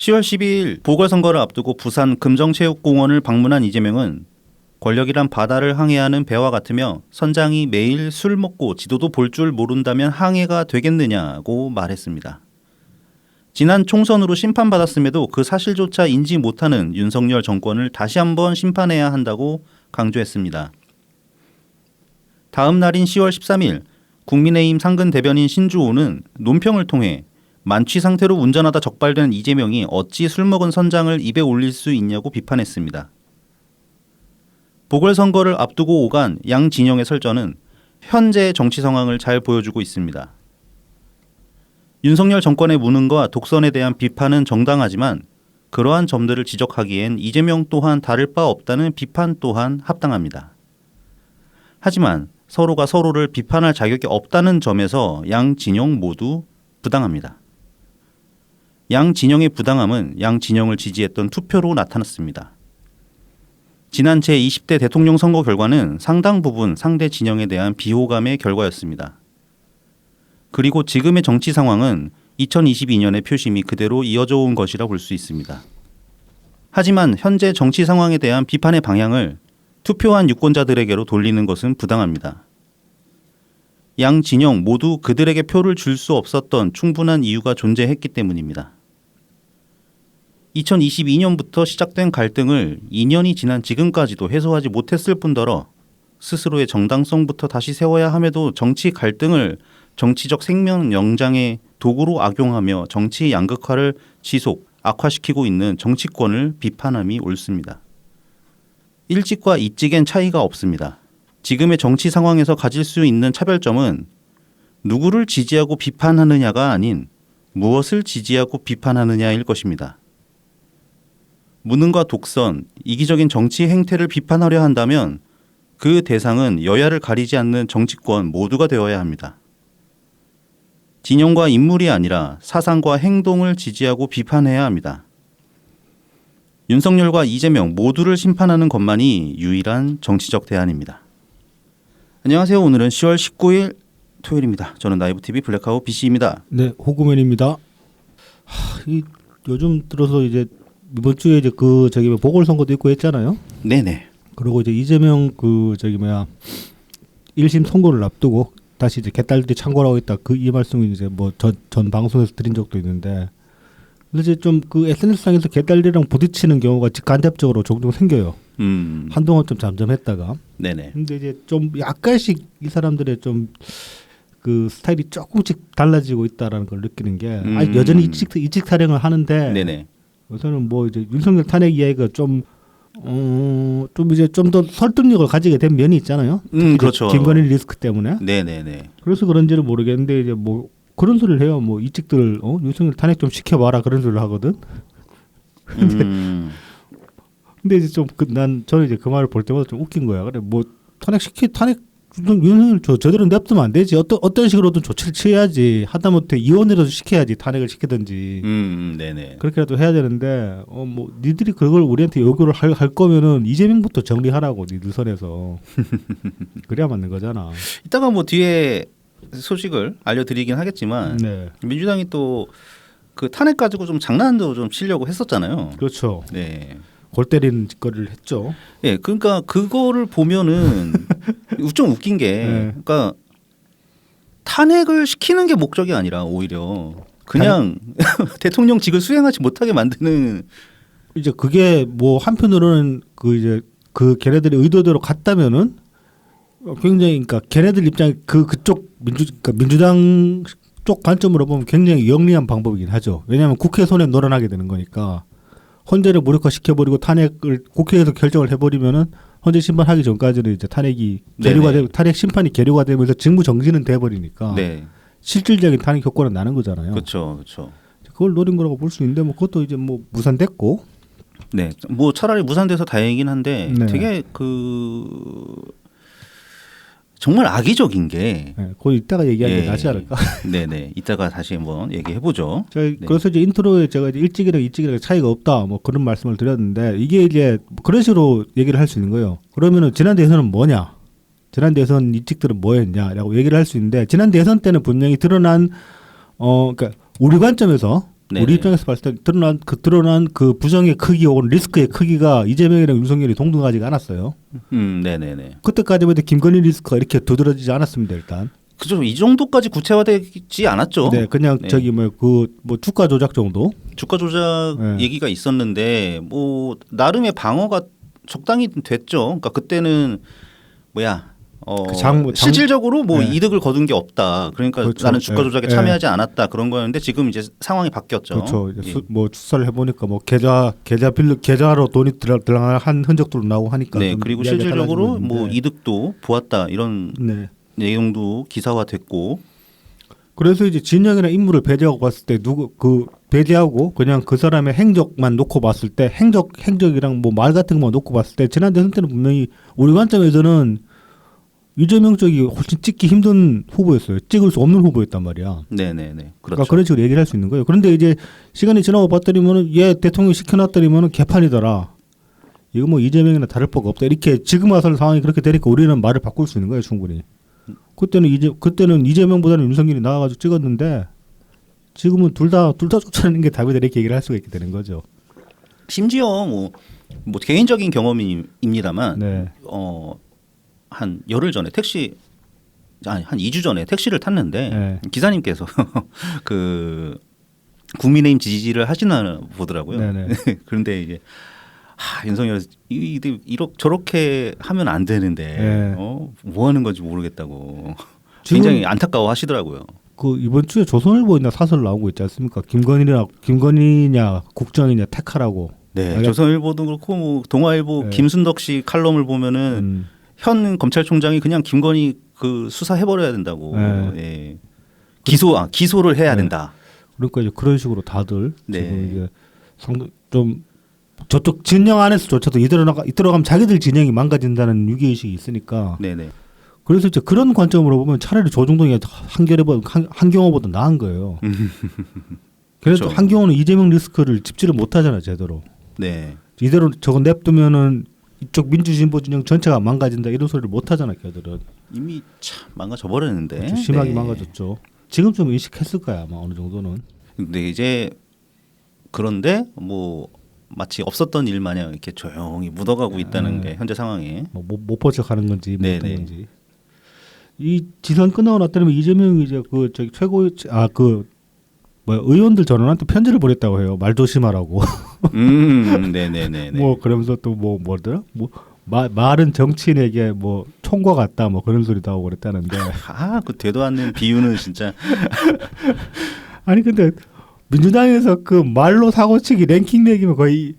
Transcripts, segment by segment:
10월 12일 보궐선거를 앞두고 부산 금정체육공원을 방문한 이재명은 권력이란 바다를 항해하는 배와 같으며 선장이 매일 술 먹고 지도도 볼 줄 모른다면 항해가 되겠느냐고 말했습니다. 지난 총선으로 심판받았음에도 그 사실조차 인지 못하는 윤석열 정권을 다시 한번 심판해야 한다고 강조했습니다. 다음 날인 10월 13일 국민의힘 상근 대변인 신주호는 논평을 통해 만취 상태로 운전하다 적발된 이재명이 어찌 술 먹은 선장을 입에 올릴 수 있냐고 비판했습니다. 보궐선거를 앞두고 오간 양 진영의 설전은 현재의 정치 상황을 잘 보여주고 있습니다. 윤석열 정권의 무능과 독선에 대한 비판은 정당하지만 그러한 점들을 지적하기엔 이재명 또한 다를 바 없다는 비판 또한 합당합니다. 하지만 서로가 서로를 비판할 자격이 없다는 점에서 양 진영 모두 부당합니다. 양 진영의 부당함은 양 진영을 지지했던 투표로 나타났습니다. 지난 제20대 대통령 선거 결과는 상당 부분 상대 진영에 대한 비호감의 결과였습니다. 그리고 지금의 정치 상황은 2022년의 표심이 그대로 이어져 온 것이라 볼 수 있습니다. 하지만 현재 정치 상황에 대한 비판의 방향을 투표한 유권자들에게로 돌리는 것은 부당합니다. 양 진영 모두 그들에게 표를 줄 수 없었던 충분한 이유가 존재했기 때문입니다. 2022년부터 시작된 갈등을 2년이 지난 지금까지도 해소하지 못했을 뿐더러 스스로의 정당성부터 다시 세워야 함에도 정치 갈등을 정치적 생명 연장의 도구로 악용하며 정치 양극화를 지속, 악화시키고 있는 정치권을 비판함이 옳습니다. 일찍과 이찍엔 차이가 없습니다. 지금의 정치 상황에서 가질 수 있는 차별점은 누구를 지지하고 비판하느냐가 아닌 무엇을 지지하고 비판하느냐일 것입니다. 무능과 독선, 이기적인 정치 행태를 비판하려 한다면 그 대상은 여야를 가리지 않는 정치권 모두가 되어야 합니다. 진영과 인물이 아니라 사상과 행동을 지지하고 비판해야 합니다. 윤석열과 이재명 모두를 심판하는 것만이 유일한 정치적 대안입니다. 안녕하세요. 오늘은 10월 19일 토요일입니다. 저는 나이브TV 블랙하우 BC입니다. 네, 호구맨입니다. 요즘 들어서 이제 이번 주에 이제 보궐선거도 있고 했잖아요. 네네. 그리고 이제 이재명 1심 선고를 앞두고 다시 이제 개딸들이 창궐하고 있다. 이 말씀을 이제 전 방송에서 드린 적도 있는데, 이제 좀 SNS상에서 개딸들이랑 부딪히는 경우가 간접적으로 종종 생겨요. 한동안 좀 잠잠했다가. 네네. 근데 이제 좀 약간씩 이 사람들의 좀 스타일이 조금씩 달라지고 있다라는 걸 느끼는 게, 여전히 이직 사령을 하는데. 네네. 우선은 이제 윤석열 탄핵 이야기가 좀 더 설득력을 가지게 된 면이 있잖아요. 그렇죠. 김건희 리스크 때문에. 네네네. 그래서 그런지는 모르겠는데 이제 그런 소리를 해요. 이직들 윤석열 탄핵 좀 시켜봐라 그런 소리를 하거든. 근데 이제 저는 이제 그 말을 볼 때마다 좀 웃긴 거야. 그래 탄핵 윤석열 저대로 냅두면 안 되지. 어떤 식으로든 조치를 취해야지. 하다못해 이혼이라도 시켜야지. 탄핵을 시키든지. 네네. 그렇게라도 해야 되는데 니들이 그걸 우리한테 요구를 할 거면은 이재명부터 정리하라고 니들 선에서. 그래야 맞는 거잖아. 이따가 뒤에 소식을 알려드리긴 하겠지만 네. 민주당이 또 그 탄핵 가지고 좀 장난도 좀 치려고 했었잖아요. 그렇죠. 네. 골 때리는 짓거리를 했죠. 예, 그러니까 그거를 보면은 좀 웃긴 게, 네. 그러니까 탄핵을 시키는 게 목적이 아니라 오히려 그냥 대통령직을 수행하지 못하게 만드는. 이제 그게 한편으로는 걔네들의 의도대로 갔다면은 굉장히 그러니까 걔네들 입장 그쪽 민주당 쪽 관점으로 보면 굉장히 영리한 방법이긴 하죠. 왜냐하면 국회 손에 놀아나게 되는 거니까. 헌재를 무력화시켜버리고 탄핵을 국회에서 결정을 해버리면은 헌재 심판하기 전까지는 이제 탄핵이 계류가 되고 탄핵 심판이 계류가 되면서 직무 정지는 돼버리니까 네. 실질적인 탄핵 효과는 나는 거잖아요. 그렇죠, 그렇죠. 그걸 노린 거라고 볼 수 있는데 그것도 이제 무산됐고. 네, 차라리 무산돼서 다행이긴 한데 네. 되게 정말 악의적인 게. 네, 그거 이따가 얘기하는 게 낫지 않을까? 네네. 이따가 다시 한번 얘기해 보죠. 네. 그래서 이제 인트로에 제가 이제 일찍이랑 이찍이랑 차이가 없다 그런 말씀을 드렸는데 이게 이제 그런 식으로 얘기를 할 수 있는 거예요. 그러면은 지난 대선은 뭐냐? 지난 대선 이찍들은 뭐였냐라고 얘기를 할 수 있는데 지난 대선 때는 분명히 드러난 그러니까 우리 관점에서 네네. 우리 입장에서 봤을 때 드러난 그 부정의 크기 혹은 리스크의 크기가 이재명이랑 윤석열이 동등하지가 않았어요. 네네네. 그때까지만 해도 김건희 리스크가 이렇게 두드러지지 않았습니다. 일단. 그죠. 이 정도까지 구체화되지 않았죠. 네, 그냥 네. 저기 뭐 주가 조작 정도. 주가 조작 네. 얘기가 있었는데 뭐 나름의 방어가 적당히 됐죠. 그러니까 그때는 뭐야 실질적으로 뭐 네. 이득을 거둔 게 없다. 그러니까 그렇죠. 나는 주가 네. 조작에 네. 참여하지 않았다 그런 거였는데 지금 이제 상황이 바뀌었죠. 그렇죠. 이제 예. 뭐 수사를 해보니까 뭐 계좌로 돈이 들어간 흔적도 나오고 하니까. 네, 좀 그리고 이야기가 실질적으로 달라지고 뭐 있는데. 이득도 보았다 이런 네. 내용도 기사화됐고. 그래서 이제 진영이라는 인물을 배제하고 봤을 때 배제하고 그냥 그 사람의 행적만 놓고 봤을 때 행적이랑 뭐 말 같은 것만 놓고 봤을 때 지난 대선 때는 분명히 우리 관점에서는 이재명 쪽이 훨씬 찍기 힘든 후보였어요. 찍을 수 없는 후보였단 말이야. 네네네. 그렇죠. 그러니까 그런 식으로 얘기를 할 수 있는 거예요. 그런데 이제 시간이 지나고 봤더니면은 얘 대통령 시켜놨더니면은 개판이더라. 이거 뭐 이재명이나 다를 바가 없다. 이렇게 지금 와서는 상황이 그렇게 되니까 우리는 말을 바꿀 수 있는 거예요, 충분히. 그때는 이재명보다는 윤석열이 나와가지고 찍었는데 지금은 둘 다 쫓아내는 게 답이다 이렇게 얘기를 할 수가 있게 되는 거죠. 심지어 뭐 개인적인 경험입니다만 네. 한 열흘 전에 한 2주 전에 택시를 탔는데 네. 기사님께서 그 국민의힘 지지를 하시나 보더라고요. 네네. 그런데 이제 윤석열 저렇게 하면 안 되는데 네. 뭐 하는 건지 모르겠다고 지금 굉장히 안타까워 하시더라고요. 그 이번 주에 조선일보에 사설 나오고 있지 않습니까? 김건희냐 국정이냐 택하라고. 네, 조선일보도 그렇고 뭐 동아일보 네. 김순덕 씨 칼럼을 보면은 현 검찰총장이 그냥 김건희 그 수사해버려야 된다고. 네. 예. 기소를 해야 된다. 그러니까 이제 그런 식으로 다들 네. 지금 이제 상당 좀 저쪽 진영 안에서조차도 이들어가면 자기들 진영이 망가진다는 위기의식이 있으니까. 네네. 그래서 이제 그런 관점으로 보면 차라리 조중동이 한경호보다 나은 거예요. 그래도 그렇죠. 한경호는 이재명 리스크를 짚지를 못하잖아요, 제대로. 네. 이대로 저거 냅두면은 이쪽 민주진보 진영 전체가 망가진다 이런 소리를 못하잖아, 걔들은. 이미 참 망가져 버렸는데. 그렇죠. 심하게 네. 망가졌죠. 지금 좀 인식했을 거야, 아마 어느 정도는. 근데 이제 그런데 뭐 마치 없었던 일 마냥 이렇게 조용히 묻어가고 있다는 게 현재 상황에. 못 버텨가는 건지 뭐 어떤 네네. 건지. 이 지선 끝나고 났더니 이재명이 이제 그 저기 의원들 전원한테 편지를 보냈다고 해요. 말 조심하라고. 네네네. 뭐 그러면서 또 뭐더라? 말은 정치인에게 뭐 총과 같다 뭐 그런 소리도 하고 그랬다는데. 그 되도 않는 비유는 진짜. 아니 근데 민주당에서 그 말로 사고치기 랭킹 매기면 거의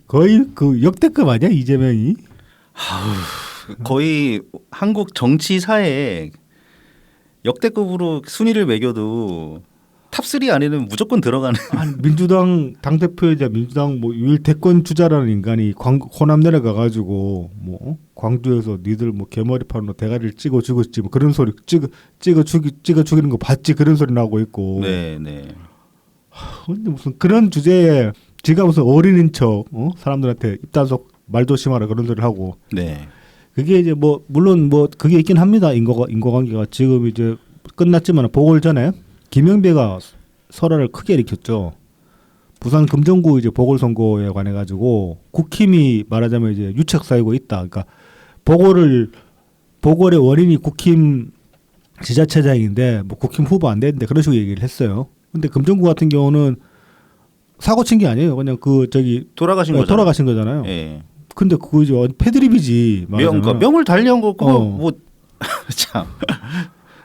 그 역대급 아니야 이재명이? 거의 한국 정치사에 역대급으로 순위를 매겨도 탑3 안에는 무조건 들어가는. 아니, 민주당 당대표이자 민주당 뭐 유일 대권 주자라는 인간이 호남 내려가가지고 뭐 광주에서 니들 뭐 개머리판으로 대가리를 찍어 죽었지 뭐 그런 소리 찍어 죽이는 거 봤지 그런 소리 나오고 있고. 네네. 근데 무슨 그런 주제에 지가 무슨 어린인 척 사람들한테 입단속 말 조심하라 그런 소리를 하고. 네. 그게 이제 뭐 물론 뭐 그게 있긴 합니다. 인과관계가 지금 이제 끝났지만 보궐 전에 김영배가 설화를 크게 일으켰죠. 부산 금정구 이제 보궐선거에 관해 가지고 국힘이 말하자면 이제 유책 쌓이고 있다. 그러니까 보궐의 원인이 국힘 지자체장인데 뭐 국힘 후보 안 되는데 그런 식으로 얘기를 했어요. 근데 금정구 같은 경우는 사고 친 게 아니에요. 그냥 그 저기 돌아가신 거잖아요. 예. 근데 그거 이제 패드립이지. 그러니까 명을 달리한 거 그거 어. 참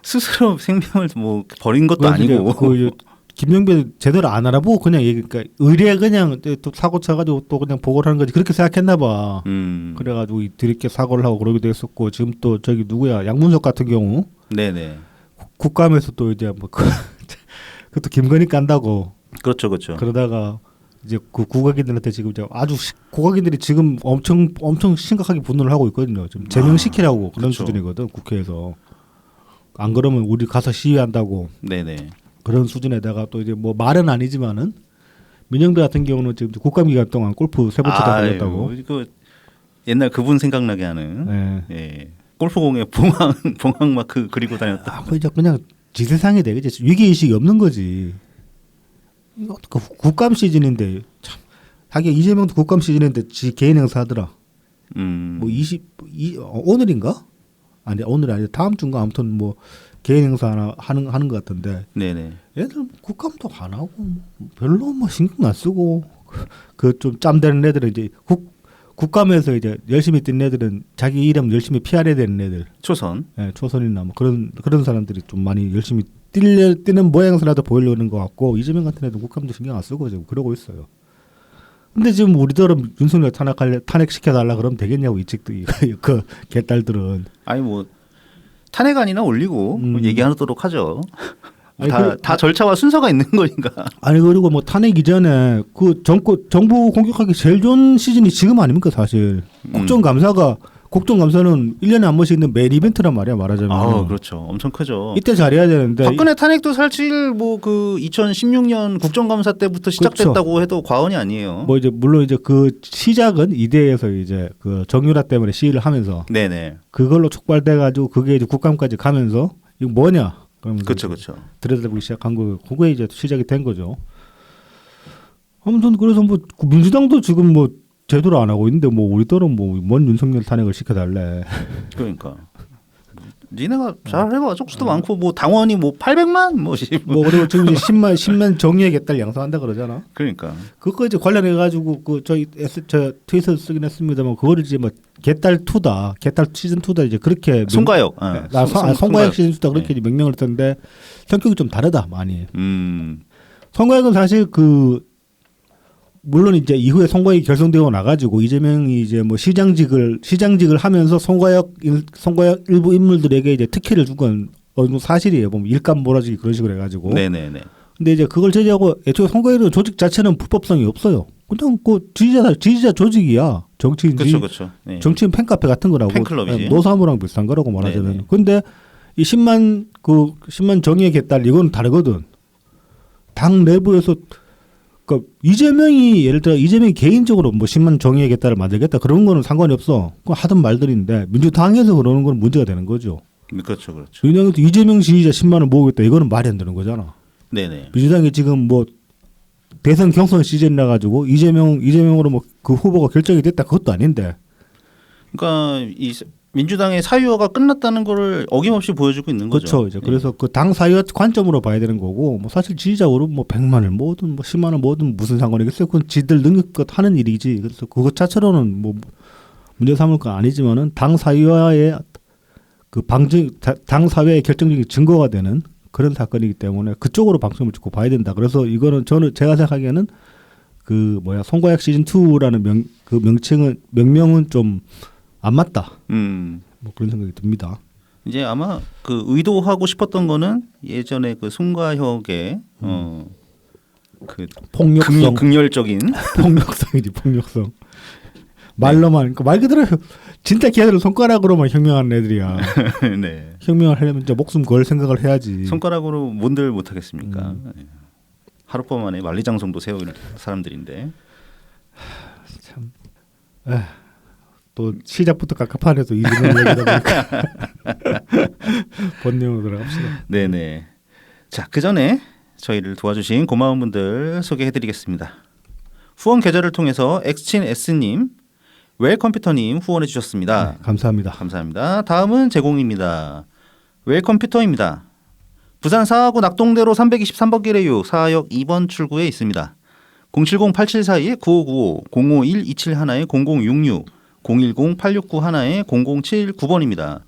스스로 생명을 뭐 버린 것도 그래서 아니고. 이제 그 이제 김영배 제대로 안 알아보고 그냥 그러니까 의뢰 그냥 또 사고 쳐가지고 또 그냥 보고를 하는 거지 그렇게 생각했나 봐. 그래가지고 뒤늦게 사고를 하고 그러기도 했었고 지금 또 저기 누구야 양문석 같은 경우 네네. 국감에서 또 이제 뭐 그것도 김건희 깐다고. 그렇죠. 그러다가 이제 그 국악인들한테 지금 이제 아주 국악인들이 지금 엄청 심각하게 분노를 하고 있거든요. 좀 제명시키라고 그런 그쵸. 수준이거든 국회에서. 안 그러면 우리 가서 시위한다고. 네네. 그런 수준에다가 또 이제 뭐 말은 아니지만은 민영배 같은 경우는 지금 국감 기간 동안 골프 3번째 다 걸렸다고. 이거 옛날 그분 생각나게 하는. 네. 예. 골프공에 봉황 마크 그리고 다녔다. 그냥 지세상이 되겠지. 위기 의식이 없는 거지. 국감 시즌인데 참 하긴 이재명도 국감 시즌인데 지 개인 행사하더라. 뭐 오늘인가? 아니 오늘이 아니라 다음 주인가 아무튼 뭐 개인 행사 하나 하는 것 같은데. 네네. 애들 국감도 안 하고 별로 뭐 신경 안 쓰고 그 좀 짬되는 애들은 이제 국감에서 이제 열심히 뛴 애들은 자기 이름 열심히 피하려야 되는 애들. 초선. 예, 초선이나 뭐 그런 사람들이 좀 많이 열심히 뛰는 모양새라도 보이려는 것 같고 이재명 같은 애도 국감도 신경 안 쓰고 지금 그러고 있어요. 근데 지금 우리들은 윤석열 탄핵시켜달라 그러면 되겠냐고 이측도 그 개딸들은. 아니 뭐 탄핵안이나 올리고 얘기하도록 하죠. 아니, 다 절차와 순서가 있는 거니까. 아니 그리고 뭐 탄핵 이전에 그 정부 공격하기 제일 좋은 시즌이 지금 아닙니까 사실. 국정감사는 1년에 한 번씩 있는 매일 이벤트란 말이야 말하자면. 아 그렇죠. 엄청 크죠. 이때 잘해야 되는데. 박근혜 탄핵도 사실 뭐 그 2016년 국정감사 때부터 시작됐다고 그렇죠. 해도 과언이 아니에요. 뭐 이제 물론 이제 그 시작은 이대에서 이제 그 정유라 때문에 시위를 하면서. 네네. 그걸로 촉발돼 가지고 그게 이제 국감까지 가면서 이거 뭐냐? 그러면 그렇죠, 그렇죠. 들여다보기 시작한 거. 그게 이제 시작이 된 거죠. 아무튼 그래서 뭐 민주당도 지금 뭐 제대로 안 하고 있는데 뭐 우리들은 뭐 뭔 윤석열 탄핵을 시켜달래. 그러니까. 니네가 잘 해봐. 쪽수도 많고 뭐 당원이 뭐 800만 뭐. 뭐 그리고 지금 이제 10만 정의의 양성한다 그러잖아. 그러니까. 그거 이제 관련해 가지고 그 저 트윗에 쓰긴 했습니다만 그거를 이제 뭐 개딸 2다, 개딸 시즌 2다 이제 그렇게 송가역. 송가역 시즌 2다 그렇게 네. 명명을 했던데 성격이 좀 다르다 많이. 음. 송가역은 사실 그 물론 이제 이후에 송가역이 결성되고 나가지고 이재명이 이제 뭐 시장직을 하면서 송가역 일부 인물들에게 이제 특혜를 준 건 어느 정도 사실이에요. 보면 일감 몰아주기 그런 식으로 해가지고. 네네네. 근데 이제 그걸 제외하고 애초에 송가역은 조직 자체는 불법성이 없어요. 그냥 그 지지자 조직이야. 정치인 그렇죠. 네. 정치인 팬카페 같은 거라고. 팬클럽이지. 노사모랑 비슷한 거라고 말하자면. 네네. 근데 이 10만 정의의 개딸 이건 다르거든. 당 내부에서 그러니까 예를 들어 이재명이 개인적으로 뭐 10만 정의의 개딸을 만들겠다 그런 거는 상관이 없어. 그거 하던 말들인데 민주당에서 그러는 건 문제가 되는 거죠. 그렇죠. 왜냐하면 이재명 지지자 10만을 모으겠다 이거는 말이 안 되는 거잖아. 네네. 민주당이 지금 뭐 대선 경선 시즌이라 가지고 이재명으로 뭐 그 후보가 결정이 됐다 그것도 아닌데. 그러니까 이 민주당의 사유화가 끝났다는 거를 어김없이 보여주고 있는 거죠. 그렇죠. 이제 그래서 그 당 사유화 관점으로 봐야 되는 거고 뭐 사실 지지자로 뭐 100만을 모으든 뭐 10만을 모으든 무슨 상관이겠어요. 그건 지들 능력껏 하는 일이지. 그래서 그것 자체로는 뭐 문제 삼을 건 아니지만은 당 사유화의 그 당 사회의 결정적인 증거가 되는 그런 사건이기 때문에 그쪽으로 방점을 찍고 봐야 된다. 그래서 이거는 제가 생각하기에는 그 송가역 시즌 2라는 명명은 좀 안 맞다. 뭐 그런 생각이 듭니다. 이제 아마 그 의도하고 싶었던 거는 예전에 그 송가혁의 그 폭력성, 극렬적인 폭력성이지 폭력성. 말로만 말 그대로 진짜 걔들은 손가락으로만 혁명하는 애들이야. 네. 혁명을 하려면 진짜 목숨 걸 생각을 해야지. 손가락으로 뭔들 못하겠습니까? 네. 하룻밤 만에 만리장성도 세울 사람들인데. 참. 또 시작부터 깝깝하네서 이재명 얘기다 보니까 본 내용으로 들어갑시다. 네네. 자, 그 전에 저희를 도와주신 고마운 분들 소개해드리겠습니다. 후원 계좌를 통해서 엑친 S님, 웰컴퓨터님 후원해 주셨습니다. 네, 감사합니다. 감사합니다. 다음은 제공입니다. 웰컴퓨터입니다. 부산 사하구 낙동대로 323번 길에요. 사하역 2번 출구에 있습니다. 070-8742-9595, 051-271-0066, 010-8691-0079번입니다.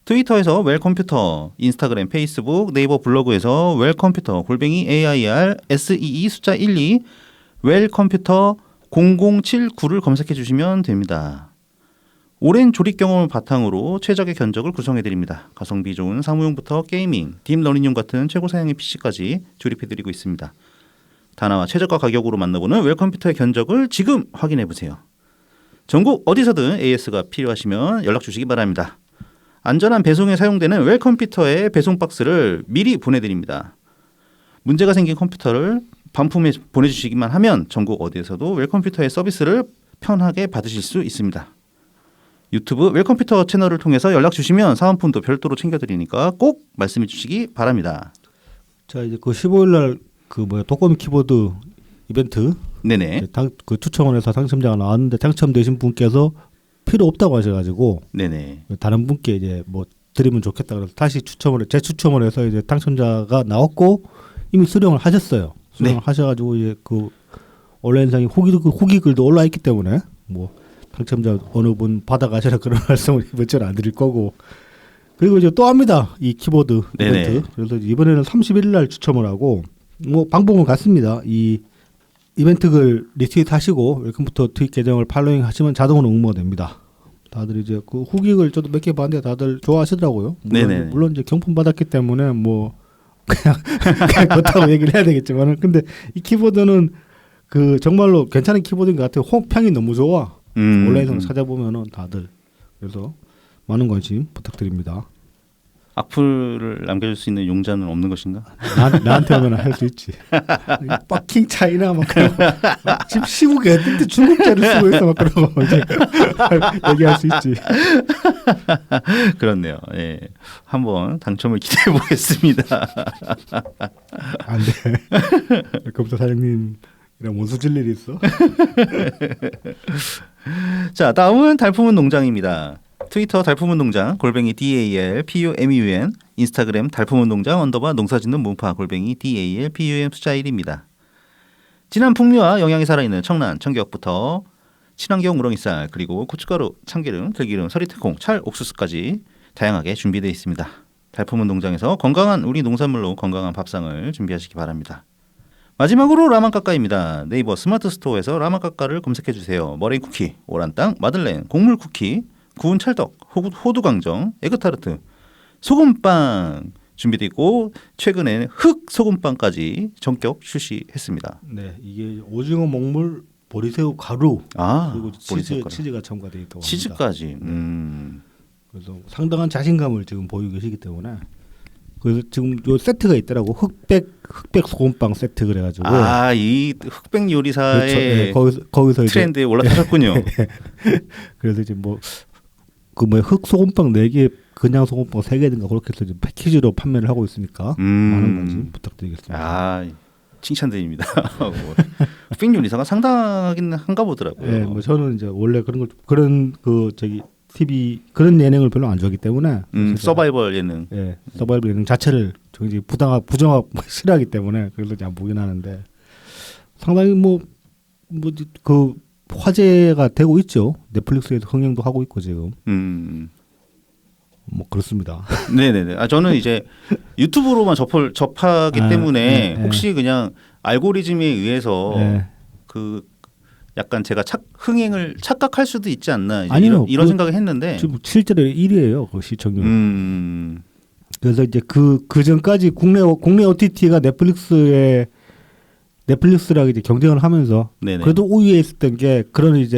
트위터에서 웰컴퓨터, 인스타그램, 페이스북, 네이버 블로그에서 웰컴퓨터 @ AIR 숫자 12 웰컴퓨터 0079를 검색해 주시면 됩니다. 오랜 조립 경험을 바탕으로 최적의 견적을 구성해 드립니다. 가성비 좋은 사무용부터 게이밍, 딥러닝용 같은 최고 사양의 PC까지 조립해 드리고 있습니다. 다나와 최저가 가격으로 만나보는 웰컴퓨터의 견적을 지금 확인해 보세요. 전국 어디서든 AS가 필요하시면 연락 주시기 바랍니다. 안전한 배송에 사용되는 웰컴퓨터의 배송 박스를 미리 보내드립니다. 문제가 생긴 컴퓨터를 반품해 보내주시기만 하면 전국 어디에서도 웰컴퓨터의 서비스를 편하게 받으실 수 있습니다. 유튜브 웰컴퓨터 채널을 통해서 연락 주시면 사은품도 별도로 챙겨드리니까 꼭 말씀해 주시기 바랍니다. 자 이제 그 15일 날 그 뭐야 독거미 키보드 이벤트 네네. 그 추첨을 해서 당첨자가 나왔는데 당첨되신 분께서 필요 없다고 하셔가지고 네네. 다른 분께 이제 뭐 드리면 좋겠다 그래서 다시 재추첨을 해서 이제 당첨자가 나왔고 이미 수령을 하셨어요. 수령을 네. 하셔가지고 이제 그 온라인상에 후기 글도 올라 있기 때문에 뭐 당첨자 어느 분 받아가시라 그런 말씀을 이번 주는 안 드릴 거고. 그리고 이제 또 합니다. 이 키보드 네네. 이벤트. 그래서 이번에는 31일 날 추첨을 하고 뭐 방법은 같습니다. 이 이벤트 글 리트윗 하시고 웰컴부터 트윗 계정을 팔로잉 하시면 자동으로 응모가 됩니다. 다들 이제 그 후기 글 저도 몇 개 봤는데 다들 좋아하시더라고요. 네네. 물론 이제 경품 받았기 때문에 뭐 그냥 그렇다고 얘기를 해야 되겠지만은 근데 이 키보드는 그 정말로 괜찮은 키보드인 것 같아요. 호평이 너무 좋아. 온라인에서 찾아보면은 다들 그래서 많은 관심 부탁드립니다. 악플을 남겨줄 수 있는 용자는 없는 것인가? 나한테 하면 할 수 있지. 빡킹 차이나 막 그러고 지금 시국에 근데 중국자를 쓰고 있어 막 그러고 이제 얘기할 수 있지. 그렇네요. 예, 한번 당첨을 기대해 보겠습니다. 안 돼. 컴퓨터 사장님이랑 원수질 일이 있어? 자, 다음은 달품은 농장입니다. 트위터 달품은 농장 골뱅이 DALPUMUN, 인스타그램 달품은 농장 _ 농사짓는 문파 골뱅이 DALPUM 숫자 1입니다. 진한 풍미와 영양이 살아있는 청란, 청격부터 친환경 우렁이쌀, 그리고 고춧가루, 참기름, 들기름, 서리태콩, 찰, 옥수수까지 다양하게 준비되어 있습니다. 달품은 농장에서 건강한 우리 농산물로 건강한 밥상을 준비하시기 바랍니다. 마지막으로 라만카카입니다. 네이버 스마트 스토어에서 라만카카를 검색해 주세요. 머랭 쿠키, 오란땅, 마들렌, 곡물 쿠키, 구운 찰떡, 호두 강정, 에그타르트, 소금빵 준비되어 있고 최근에 흑 소금빵까지 전격 출시했습니다. 네, 이게 오징어 먹물, 보리새우 가루, 그리고 치즈가 첨가되어 있다고 합니다. 치즈까지. 그래서 상당한 자신감을 지금 보이고 계시기 때문에 그래서 지금 요 세트가 있더라고. 흑백 소금빵 세트 그래가지고. 이 흑백 요리사의 그렇죠. 네, 거기서 트렌드에 올라타셨군요. 네. 그래서 이제 흑 소금빵 4개, 그냥 소금빵 3개든가 그렇게 해서 이제 패키지로 판매를 하고 있으니까 많은 관심 부탁드리겠습니다. 칭찬드립니다. 흑백 요리사가 상당하긴 한가 보더라고요. 네, 뭐 저는 이제 원래 그런 TV 그런 예능을 별로 안 좋아하기 때문에 서바이벌 예능, 서바이벌 예능 자체를 굉장히 부정하고 싫어하기 때문에 그래서 안 보긴 하는데 상당히 그 화제가 되고 있죠. 넷플릭스에서 흥행도 하고 있고 지금. 뭐 그렇습니다. 네네네. 저는 이제 유튜브로만 접하기 때문에 혹시 그냥 알고리즘에 의해서 그 약간 제가 흥행을 착각할 수도 있지 않나 아니요, 이런 생각을 했는데 지금 실제로 1위예요. 그 시청률. 그래서 이제 그 전까지 국내 OTT가 넷플릭스랑 이제 경쟁을 하면서 네네. 그래도 우위에 있었던 게 그런 이제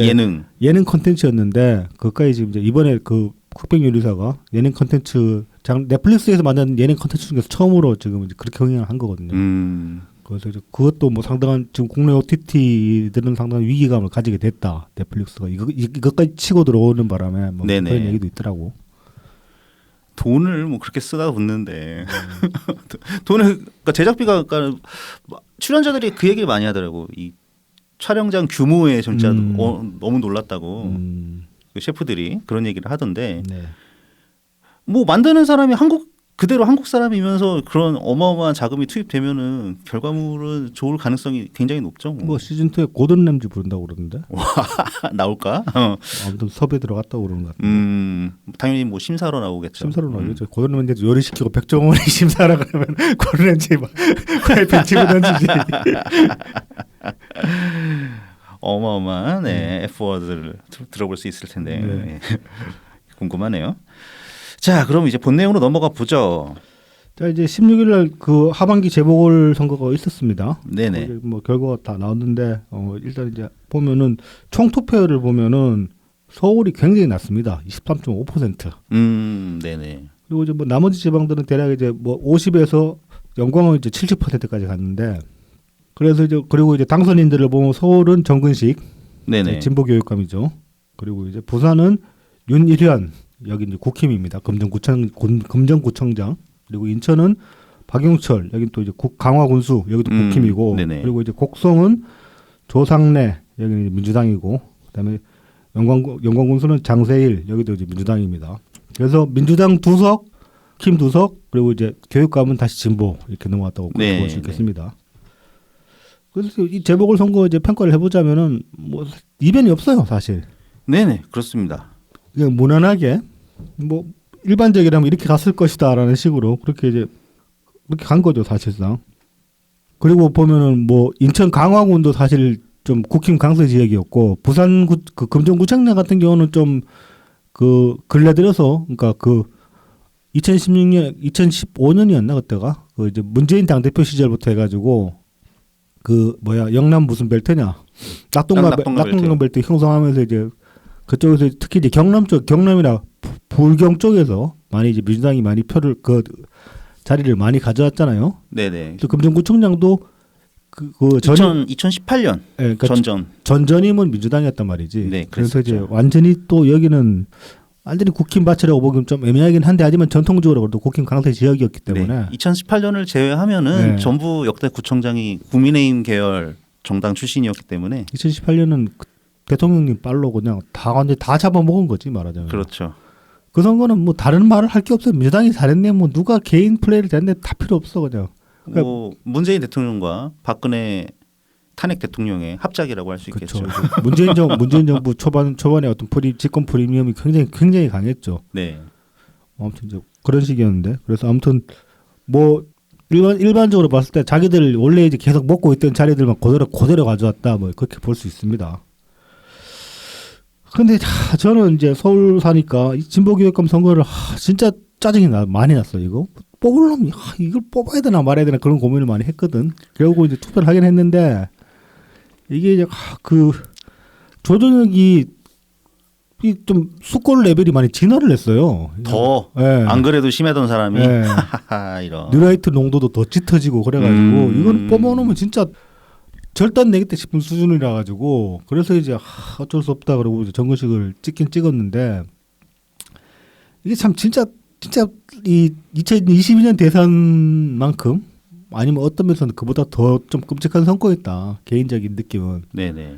예능 컨텐츠였는데 그까지 지금 이제 이번에 그 흑백 요리사가 예능 컨텐츠 넷플릭스에서 만든 예능 컨텐츠 중에서 처음으로 지금 이제 그렇게 흥행을 한 거거든요. 그래서 이제 그것도 뭐 상당한 지금 국내 OTT들은 상당한 위기감을 가지게 됐다. 넷플릭스가 이것까지 치고 들어오는 바람에 뭐 그런 얘기도 있더라고. 돈을 뭐 그렇게 쓰다 붙는데 돈을 그러니까 제작비가 그러니까 출연자들이 그 얘기를 많이 하더라고. 이 촬영장 규모에 진짜 너무 놀랐다고 그 셰프들이 그런 얘기를 하던데 뭐 만드는 사람이 그대로 한국 사람이면서 그런 어마어마한 자금이 투입되면은 결과물은 좋을 가능성이 굉장히 높죠. 뭐 시즌 2에 고든 램지 부른다고 그러는데. 나올까? 아무튼 섭외 들어갔다고 그러는 것 같아요. 당연히 뭐 심사로 나오겠죠. 심사로 나오겠죠. 고든 램지 요리시키고 백종원이 심사하라 그러면 고든 램지 막 프라이팬 치고 던지지. 어마어마한 F워드를 들어볼 수 있을 텐데 궁금하네요. 자, 그럼 이제 본 내용으로 넘어가 보죠. 자, 이제 16일 날 그 하반기 재보궐 선거가 있었습니다. 네네. 뭐 결과가 다 나왔는데 일단 이제 보면은 총 투표율을 보면은 서울이 굉장히 낮습니다. 23.5%. 네네. 그리고 이제 뭐 나머지 지방들은 대략 이제 뭐 50에서 영광은 이제 70%까지 갔는데 그래서 이제 그리고 이제 당선인들을 보면 서울은 정근식, 네네. 진보교육감이죠. 그리고 이제 부산은 윤일현 여기 이제 국힘입니다. 금정구청장. 그리고 인천은 박용철 여기 또 이제 강화군수 여기도 국힘이고 네네. 그리고 이제 곡성은 조상래 여기는 이제 민주당이고 그다음에 영광군수는 장세일 여기도 이제 민주당입니다. 그래서 민주당 두석, 킴 두석 그리고 이제 교육감은 다시 진보 이렇게 넘어갔다고 네, 볼 수 있겠습니다. 그래서 이 재보궐선거 이제 평가를 해보자면은 뭐 이변이 없어요 사실. 네네 그렇습니다. 그냥 무난하게 뭐 일반적이라면 이렇게 갔을 것이다라는 식으로 그렇게 이제 그렇게 간 거죠 사실상. 그리고 보면은 뭐 인천 강화군도 사실 좀 국힘 강세 지역이었고 부산 그 금정구청장 같은 경우는 좀 그 근래 들어서 그러니까 그 2016년 2015년이었나 그때가 그 이제 문재인 당대표 시절부터 해가지고 그 뭐야 영남 무슨 벨트냐 낙동강 벨트 형성하면서 이제 그쪽에서 특히 이제 경남 쪽 경남이나 불경 쪽에서 많이 이제 민주당이 많이 표를 그 자리를 많이 가져왔잖아요. 네네. 또 금정구청장도 그 2018년 네, 그러니까 전전임은 민주당이었단 말이지. 네, 그래서 이제 그랬었죠. 완전히 또 여기는 완전히 국힘 밭이라고 보기는 좀 애매하긴 한데 하지만 전통적으로 그래도 국힘 강세 지역이었기 때문에 네. 2018년을 제외하면은 네. 전부 역대 구청장이 국민의힘 계열 정당 출신이었기 때문에 2018년은 대통령님 빨로 그냥 다 완전 다 잡아먹은 거지 말하자면. 그렇죠. 그 선거는 뭐 다른 말을 할 게 없어요. 민주당이 잘했네. 뭐 누가 개인 플레이를 잘했네 다 필요 없어 그냥. 뭐 문재인 대통령과 박근혜 탄핵 대통령의 합작이라고 할 수 있겠죠. 그렇죠. 문재인 정부 초반에 어떤 집권 프리미엄이 굉장히 강했죠. 네. 아무튼 이제 그런 식이었는데 그래서 아무튼 뭐 일반적으로 봤을 때 자기들 원래 이제 계속 먹고 있던 자리들만 그대로 가져왔다 뭐 그렇게 볼 수 있습니다. 근데 저는 이제 서울 사니까 이 진보교육감 선거를 진짜 짜증이 많이 났어 이거. 뽑으려면 이걸 뽑아야 되나 말아야 되나 그런 고민을 많이 했거든. 결국 이제 투표를 하긴 했는데 이게 이제 그 조전혁이 좀 수권 레벨이 많이 진화를 했어요. 더 안 그래도 심하던 사람이 이런 뉴라이트 농도도 더 짙어지고 그래가지고 이건 뽑아놓으면 진짜 절단 내겠다 싶은 수준이라 가지고 그래서 이제 어쩔 수 없다 그러고 이제 정근식을 찍긴 찍었는데 이게 참 진짜 이 2022년 대선만큼 아니면 어떤 면에서는 그보다 더 좀 끔찍한 선거였다 개인적인 느낌은. 네네.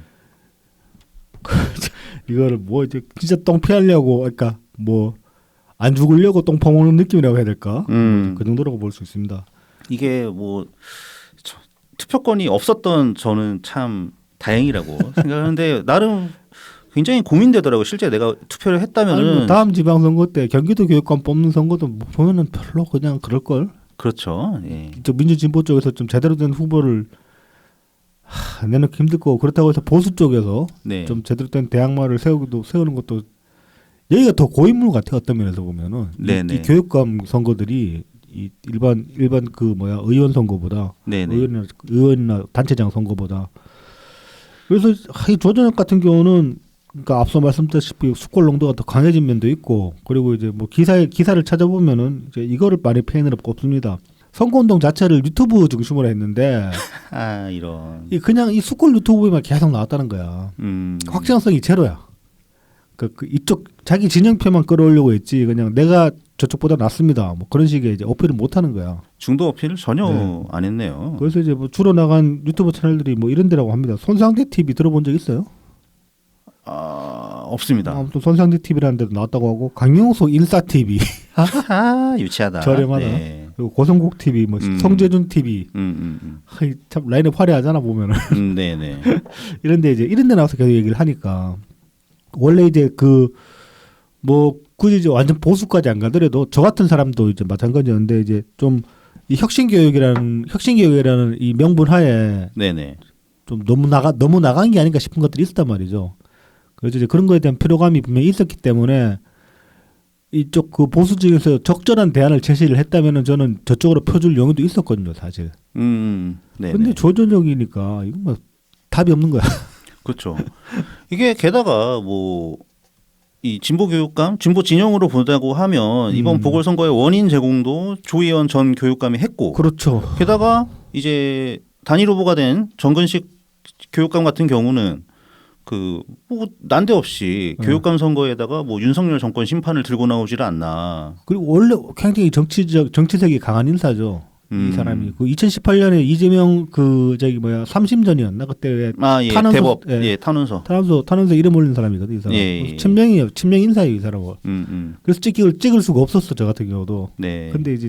이거를 뭐 이제 진짜 똥 피하려고 그러니까 뭐 안 죽으려고 똥 퍼먹는 느낌이라고 해야 될까? 그 정도라고 볼 수 있습니다. 이게 뭐 투표권이 없었던 저는 참 다행이라고 생각하는데 나름 굉장히 고민되더라고. 실제 내가 투표를 했다면은 뭐 다음 지방선거 때 경기도 교육감 뽑는 선거도 뭐 보면은 별로 그냥 그럴 걸. 그렇죠. 예. 저 민주진보 쪽에서 좀 제대로 된 후보를 내놓기 힘들 거고 그렇다고 해서 보수 쪽에서 네. 좀 제대로 된 대항마를 세우는 것도 여기가 더 고인물 같아 어떤 면에서 보면은 이 교육감 선거들이 이 일반 그 뭐야 의원 선거보다 의원이나 단체장 선거보다 그래서 이 조전혁 같은 경우는 그러니까 앞서 말씀드렸다시피 수권 농도가 더 강해진 면도 있고 그리고 이제 뭐 기사를 찾아보면은 이제 이거를 많이 패는 없습니다. 선거운동 자체를 유튜브 중심으로 했는데 이런 그냥 이 수권 유튜브에만 계속 나왔다는 거야. 확정성이 제로야. 그 이쪽 자기 진영표만 끌어올려고 했지 그냥 내가 저쪽보다 낫습니다. 뭐 그런 식의 이제 어필을 못 하는 거야. 중도 어필을 전혀 안 했네요. 그래서 이제 뭐 주로 나간 유튜브 채널들이 뭐 이런 데라고 합니다. 손상대 TV 들어본 적 있어요? 없습니다. 아무튼 손상대 TV라는 데도 나왔다고 하고 강용석 인싸 TV. 유치하다. 저렴하다. 네. 그리고 고성국 TV, 뭐 성재준 TV. 참 라인업 화려하잖아 보면은. 네네. 이런데 나와서 계속 얘기를 하니까 원래 이제 그 뭐 굳이 이제 완전 보수까지 안 가더라도 저 같은 사람도 이제 마찬가지였는데 이제 좀 이 혁신교육이라는 이 명분 하에 네네. 좀 너무 나간 게 아닌가 싶은 것들이 있었단 말이죠. 그래서 이제 그런 거에 대한 피로감이 분명히 있었기 때문에 이쪽 그 보수 측에서 적절한 대안을 제시를 했다면은 저는 저쪽으로 펴줄 용의도 있었거든요, 사실. 네네. 근데 조전혁이니까 이건 뭐 답이 없는 거야. 그렇죠. 이게 게다가 뭐 이 진보 교육감, 진보 진영으로 보자고 하면 이번 보궐선거의 원인 제공도 조희연 전 교육감이 했고, 그렇죠. 게다가 이제 단일 후보가 된 정근식 교육감 같은 경우는 그 뭐 난데없이 교육감 선거에다가 뭐 윤석열 정권 심판을 들고 나오지를 않나. 그리고 원래 굉장히 정치색이 강한 인사죠. 이 사람이 그 2018년에 이재명 그 저기 뭐야 3심전이었나 그때 왜 예, 탄원서- 대법, 예. 예, 탄원서. 이름 올린 사람이거든 이 사람. 예. 친명 인사예요 이 사람은. 그래서 찍을 수가 없었어 저 같은 경우도. 네. 근데 이제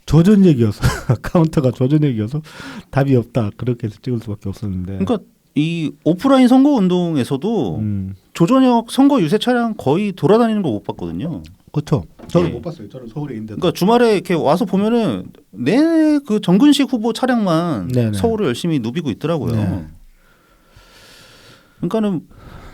조전액이어서 카운터가 조전액이어서 답이 없다 그렇게 해서 찍을 수밖에 없었는데. 그러니까 이 오프라인 선거 운동에서도 조전역 선거 유세 차량 거의 돌아다니는 거 못 봤거든요. 그렇죠. 저는 예. 못 봤어요. 저는 서울에 있는데. 그러니까 주말에 이렇게 와서 보면은 내내 그 정근식 후보 차량만 네네. 서울을 열심히 누비고 있더라고요. 네. 그러니까는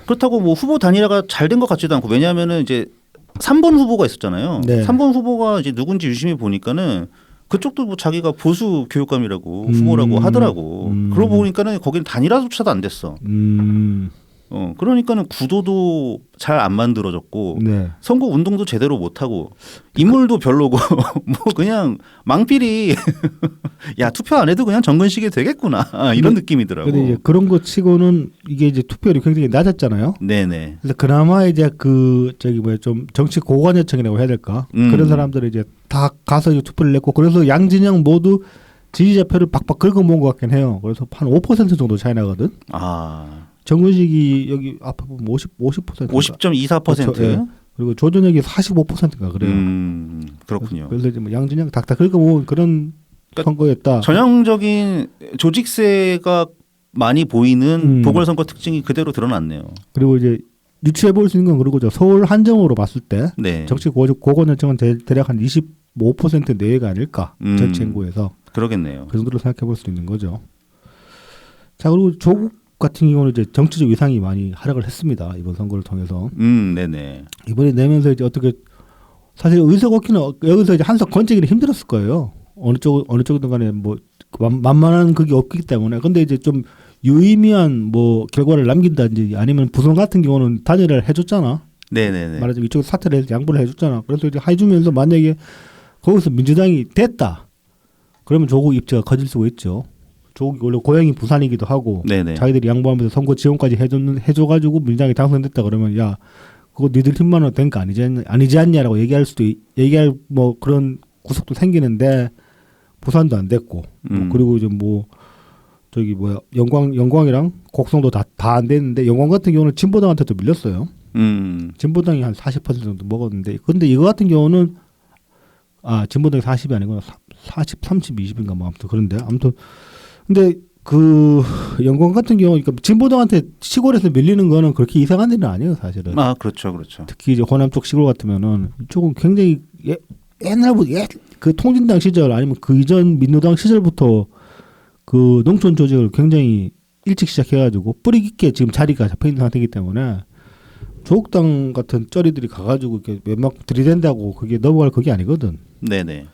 그렇다고 뭐 후보 단일화가 잘 된 것 같지도 않고 왜냐하면은 이제 3번 후보가 있었잖아요. 네. 3번 후보가 이제 누군지 유심히 보니까는 그쪽도 뭐 자기가 보수 교육감이라고 후보라고 하더라고. 그러고 보니까는 거기는 단일화조차도 안 됐어. 그러니까는 구도도 잘 안 만들어졌고 네. 선거 운동도 제대로 못 하고 인물도 별로고 뭐 그냥 망필이 야 투표 안 해도 그냥 정근식이 되겠구나 이런 느낌이더라고. 근데 이제 그런 거 치고는 이게 이제 투표율이 굉장히 낮았잖아요. 네네. 그래서 그나마 이제 그 저기 뭐야 좀 정치 고관여층이라고 해야 될까 그런 사람들이 이제 다 가서 이제 투표를 냈고 그래서 양진영 모두 지지자표를 박박 긁어 모은 것 같긴 해요. 그래서 한 5% 정도 차이 나거든. 아. 정근식이 여기 앞에 보면 50%. 50.24%. 그렇죠. 예. 그리고 조전혁이 45%인가 그래요. 그렇군요. 그래서 이제 뭐 양진영 닥닥 긁어 모은 그런 그러니까 선거였다. 전형적인 조직세가 많이 보이는 보궐선거 특징이 그대로 드러났네요. 그리고 이제 유추해 볼 수 있는 건 그러고죠. 서울 한정으로 봤을 때 네. 정치 고관여층은 대략 한 25% 내외가 아닐까 전체 인구에서. 그러겠네요. 그 정도로 생각해 볼 수 있는 거죠. 자 그리고 조국 같은 경우는 이제 정치적 위상이 많이 하락을 했습니다. 이번 선거를 통해서. 네네. 이번에 내면서 이제 어떻게 사실 의석 얻기는 여기서 이제 한석 건지기는 힘들었을 거예요. 어느 쪽이든 간에 뭐 만만한 그게 없기 때문에. 근데 이제 좀 유의미한 뭐 결과를 남긴다든지 아니면 부선 같은 경우는 단일화를 해줬잖아. 네네네. 말하자면 이쪽 사퇴를 해서 양보를 해줬잖아. 그래서 이제 해주면서 만약에 거기서 민주당이 됐다. 그러면 조국 입지가 커질 수가 있죠. 조국이 원래 고향이 부산이기도 하고 네네. 자기들이 양보하면서 선거 지원까지 해줘가지고 민주당이 당선됐다 그러면 야 그거 니들 힘만으로 된 거 아니지 않냐라고 얘기할 뭐 그런 구석도 생기는데 부산도 안 됐고 뭐 그리고 이제 뭐 저기 뭐야 영광이랑 곡성도 다 안 됐는데 영광 같은 경우는 진보당한테도 밀렸어요. 진보당이 한 40% 정도 먹었는데 근데 이거 같은 경우는 진보당이 40이 아니구나 40, 30, 20인가 뭐 아무튼 그런데 아무튼 근데 그 영광 같은 경우 그러니까 진보당한테 시골에서 밀리는 거는 그렇게 이상한 일은 아니에요 사실은. 그렇죠. 특히 이제 호남 쪽 시골 같으면은 이쪽은 굉장히 옛날부터 그 통진당 시절 아니면 그 이전 민노당 시절부터 그 농촌 조직을 굉장히 일찍 시작해가지고 뿌리 깊게 지금 자리가 잡혀 있는 상태이기 때문에 조국당 같은 쩌리들이 가가지고 이렇게 막 들이댄다고 그게 넘어갈 그게 아니거든. 네네.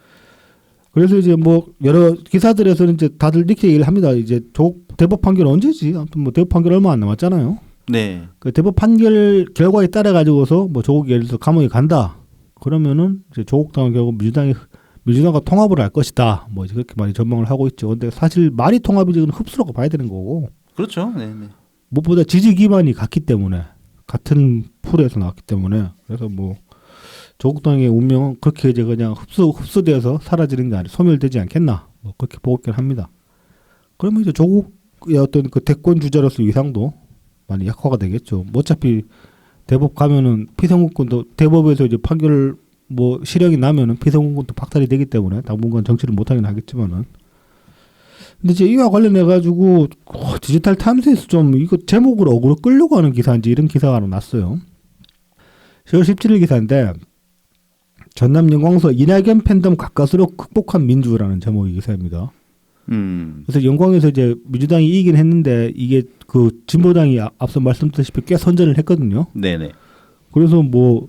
그래서 이제 뭐 여러 기사들에서는 이제 다들 이렇게 얘기를 합니다. 이제 조국 대법 판결 언제지? 아무튼 뭐 대법 판결 얼마 안 남았잖아요. 네. 그 대법 판결 결과에 따라 가지고서 뭐 조국이 예를 들어서 감옥에 간다. 그러면은 이제 조국당은 결국 민주당과 통합을 할 것이다. 뭐 이제 그렇게 많이 전망을 하고 있죠. 근데 사실 말이 통합이지 그건 흡수라고 봐야 되는 거고. 그렇죠. 네네. 무엇보다 지지 기반이 같기 때문에 같은 풀에서 나왔기 때문에 그래서 뭐 조국당의 운명은 그렇게 이제 그냥 흡수되어서 사라지는 게 아니라 소멸되지 않겠나 뭐 그렇게 보고 있긴 합니다. 그러면 이제 조국의 어떤 그 대권 주자로서 위상도 많이 약화가 되겠죠. 뭐 어차피 대법 가면은 피선거권도 대법에서 이제 판결 뭐 실형이 나면은 피선거권도 박탈이 되기 때문에 당분간 정치를 못하긴 하겠지만은. 근데 이제 이와 관련해 가지고 디지털 타임스에서 좀 이거 제목을 어그로 끌려고 하는 기사인지 이런 기사가 하나 났어요. 10월 17일 기사인데 전남 영광서 이낙연 팬덤 가까스로 극복한 민주라는 제목의 기사입니다. 그래서 영광에서 이제 민주당이 이기긴 했는데 이게 그 진보당이 앞서 말씀드렸다시피 꽤 선전을 했거든요. 네네. 그래서 뭐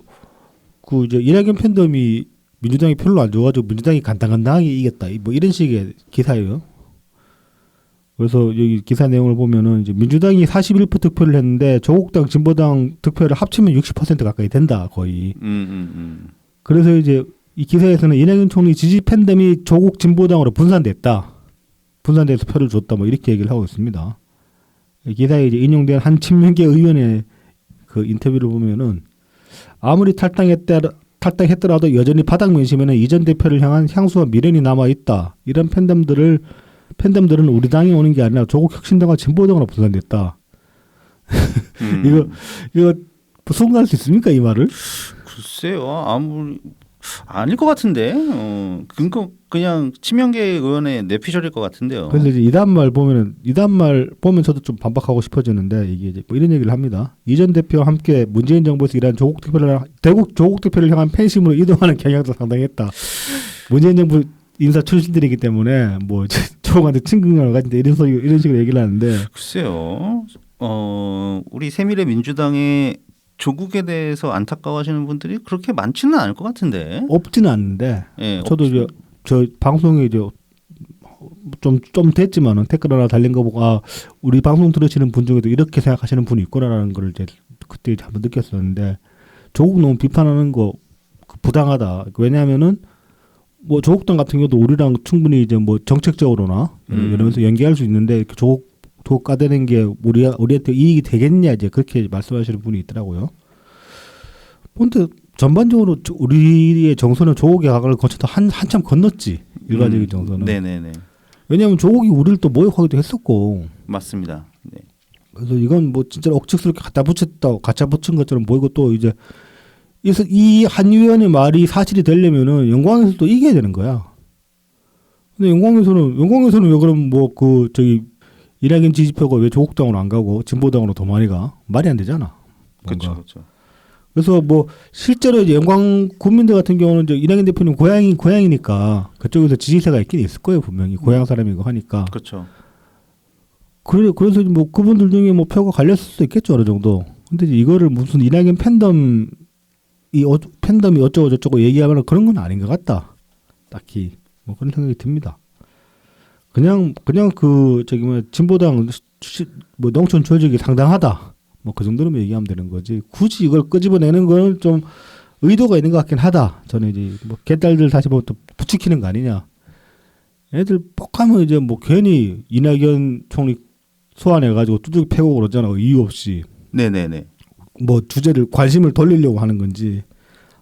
그 이제 이낙연 팬덤이 민주당이 별로 안 좋아가지고 민주당이 간당간당하게 이겼다. 뭐 이런 식의 기사예요. 그래서 여기 기사 내용을 보면은 이제 민주당이 41% 득표를 했는데 조국당, 진보당 득표를 합치면 60% 가까이 된다 거의. 그래서 이제 이 기사에서는 이낙연 총리 지지 팬덤이 조국 진보당으로 분산됐다. 분산돼서 표를 줬다. 뭐 이렇게 얘기를 하고 있습니다. 이 기사에 이제 인용된 한 친명계 의원의 그 인터뷰를 보면은 아무리 탈당했더라도 여전히 바닥 민심에는 이전 대표를 향한 향수와 미련이 남아 있다. 이런 팬덤들은 우리 당에 오는 게 아니라 조국 혁신당과 진보당으로 분산됐다. 이거 수긍할 수 있습니까 이 말을? 글쎄요, 아닐 것 같은데. 그냥 치명계 의원의 내피셜일 것 같은데요. 그래서 이제 이단 말 보면 저도 좀 반박하고 싶어지는데 이게 이제 뭐 이런 얘기를 합니다. 이전 대표와 함께 문재인 정부에서 일한 조국 대표를 향한 팬심으로 이동하는 경향도 상당했다. 문재인 정부 인사 출신들이기 때문에 뭐 조국한테 친근감을 가진다 이런 식으로 얘기를 하는데 글쎄요. 우리 새미래민주당의 조국에 대해서 안타까워하시는 분들이 그렇게 많지는 않을 것 같은데. 없지는 않는데 예, 저도 저 방송에 좀 됐지만은 댓글 하나 달린 거 보고 우리 방송 들으시는 분 중에도 이렇게 생각하시는 분이 있구나라는 걸 이제 그때 한번 느꼈었는데 조국 너무 비판하는 거 부당하다. 왜냐하면은 뭐 조국당 같은 경우도 우리랑 충분히 이제 뭐 정책적으로나 이러면서 연계할 수 있는데 조국 까대는 게 우리한테 이익이 되겠냐 이제 그렇게 말씀하시는 분이 있더라고요. 근데 전반적으로 우리의 정서는 조국의 각을 거쳐서 한참 건넜지 일반적인 정서는. 네네네. 왜냐하면 조국이 우리를 또 모욕하기도 했었고. 맞습니다. 네. 그래서 이건 뭐 진짜 억측스럽게 갖다 붙인 것처럼 보이고 또 이제 이 한 의원의 말이 사실이 되려면은 영광에서 또 이겨야 되는 거야. 근데 영광에서는 왜 그럼 뭐 이낙연 지지표가 왜 조국당으로 안 가고 진보당으로 더 많이 가? 말이 안 되잖아. 그렇죠. 그래서 뭐 실제로 이제 영광 국민들 같은 경우는 이제 이낙연 대표님 고향이니까 그쪽에서 지지세가 있긴 있을 거예요 분명히 고향 사람이고 하니까. 그렇죠. 그래서 뭐 그분들 중에 뭐 표가 갈렸을 수도 있겠죠 어느 정도. 근데 이거를 무슨 이낙연 팬덤이 어쩌고 저쩌고 얘기하면 그런 건 아닌 것 같다. 딱히 뭐 그런 생각이 듭니다. 그냥 진보당 뭐 농촌 조직이 상당하다. 뭐 그 정도로만 얘기하면 되는 거지. 굳이 이걸 끄집어내는 건 좀 의도가 있는 것 같긴 하다. 저는 이제 뭐 개딸들 다시 뭐 또 부추기는 거 아니냐. 애들 뻑하면 이제 뭐 괜히 이낙연 총리 소환해가지고 뚜둑 패고 그러잖아. 이유 없이. 네네네. 뭐 주제를 관심을 돌리려고 하는 건지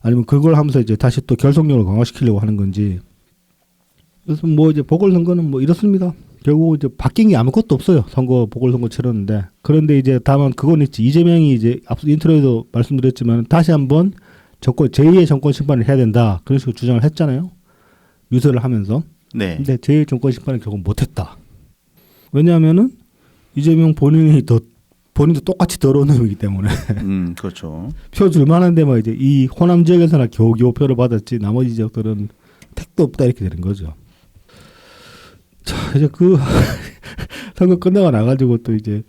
아니면 그걸 하면서 이제 다시 또 결속력을 강화시키려고 하는 건지. 그래서 뭐 이제 보궐선거는 뭐 이렇습니다. 결국 이제 바뀐 게 아무것도 없어요. 보궐선거 치렀는데. 그런데 이제 다만 그건 있지. 이재명이 이제 앞서 인트로에도 말씀드렸지만 다시 한번 제2의 정권 심판을 해야 된다. 그런 식으로 주장을 했잖아요. 유세를 하면서. 네. 근데 제2의 정권 심판을 결국 못했다. 왜냐하면은 이재명 본인도 똑같이 더러운 놈이기 때문에. 그렇죠. 표 줄만한데 막 이제 이 호남 지역에서나 겨우겨우 표를 받았지 나머지 지역들은 택도 없다 이렇게 되는 거죠. 자 이제 선거 끝나고 나가지고 또 이제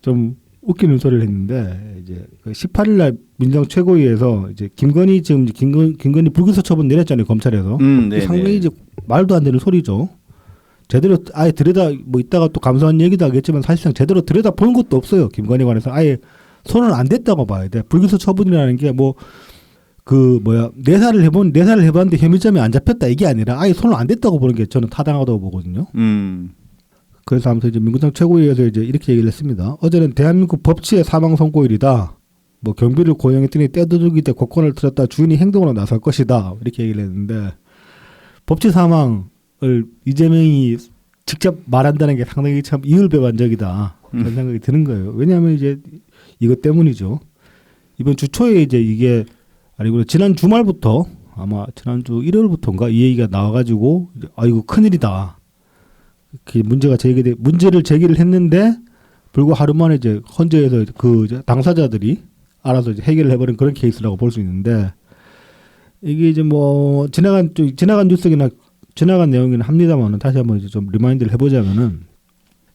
좀 웃기는 소리를 했는데 이제 18일날 민주당 최고위에서 이제 김건희 불기소 처분 내렸잖아요 검찰에서. 상당히 이제 말도 안 되는 소리죠. 제대로 아예 뭐 이따가 또 감사한 얘기도 하겠지만 사실상 제대로 들여다 본 것도 없어요. 김건희 관해서 아예 손을 안 댔다고 봐야 돼. 불기소 처분이라는 게 뭐 내사를 해봤는데 혐의점이 안 잡혔다 이게 아니라 아예 손을 안 댔다고 보는 게 저는 타당하다고 보거든요. 그래서 아무튼 이제 민주당 최고위에서 이제 이렇게 얘기를 했습니다. 어제는 대한민국 법치의 사망 선고일이다. 뭐 경비를 고용했더니 떼두둑이 때 곡권을 틀었다 주인이 행동으로 나설 것이다. 이렇게 얘기를 했는데 법치 사망을 이재명이 직접 말한다는 게 상당히 참 이율배반적이다. 그런 생각이 드는 거예요. 왜냐하면 이제 이것 때문이죠. 이번 주 초에 이제 이게 아니고 지난 주말부터 아마 지난주 일요일부터인가 이 얘기가 나와가지고 이거 큰일이다. 문제를 제기를 했는데 불과 하루 만에 이제 헌재에서 당사자들이 알아서 이제 해결을 해버린 그런 케이스라고 볼 수 있는데 이게 이제 뭐 지나간 뉴스나 지나간 내용이긴 합니다만은 다시 한번 이제 좀 리마인드를 해보자면은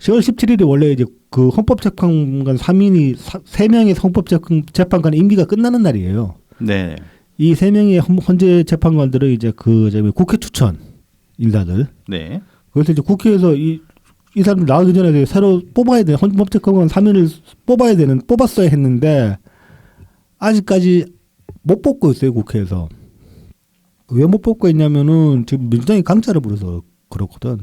10월 17일이 원래 이제 그 헌법재판관 3명의 헌법재판관 임기가 끝나는 날이에요. 네. 이 3명의 헌재 재판관들은 이제 국회 추천 일다들. 네. 그래서 이제 국회에서 이 사람들 나오기 전에 새로 뽑아야 되는 헌법재판관 3인을 뽑았어야 했는데 아직까지 못 뽑고 있어요 국회에서. 왜 못 뽑고 있냐면은 지금 민주당이 강짜를 부려서 그렇거든.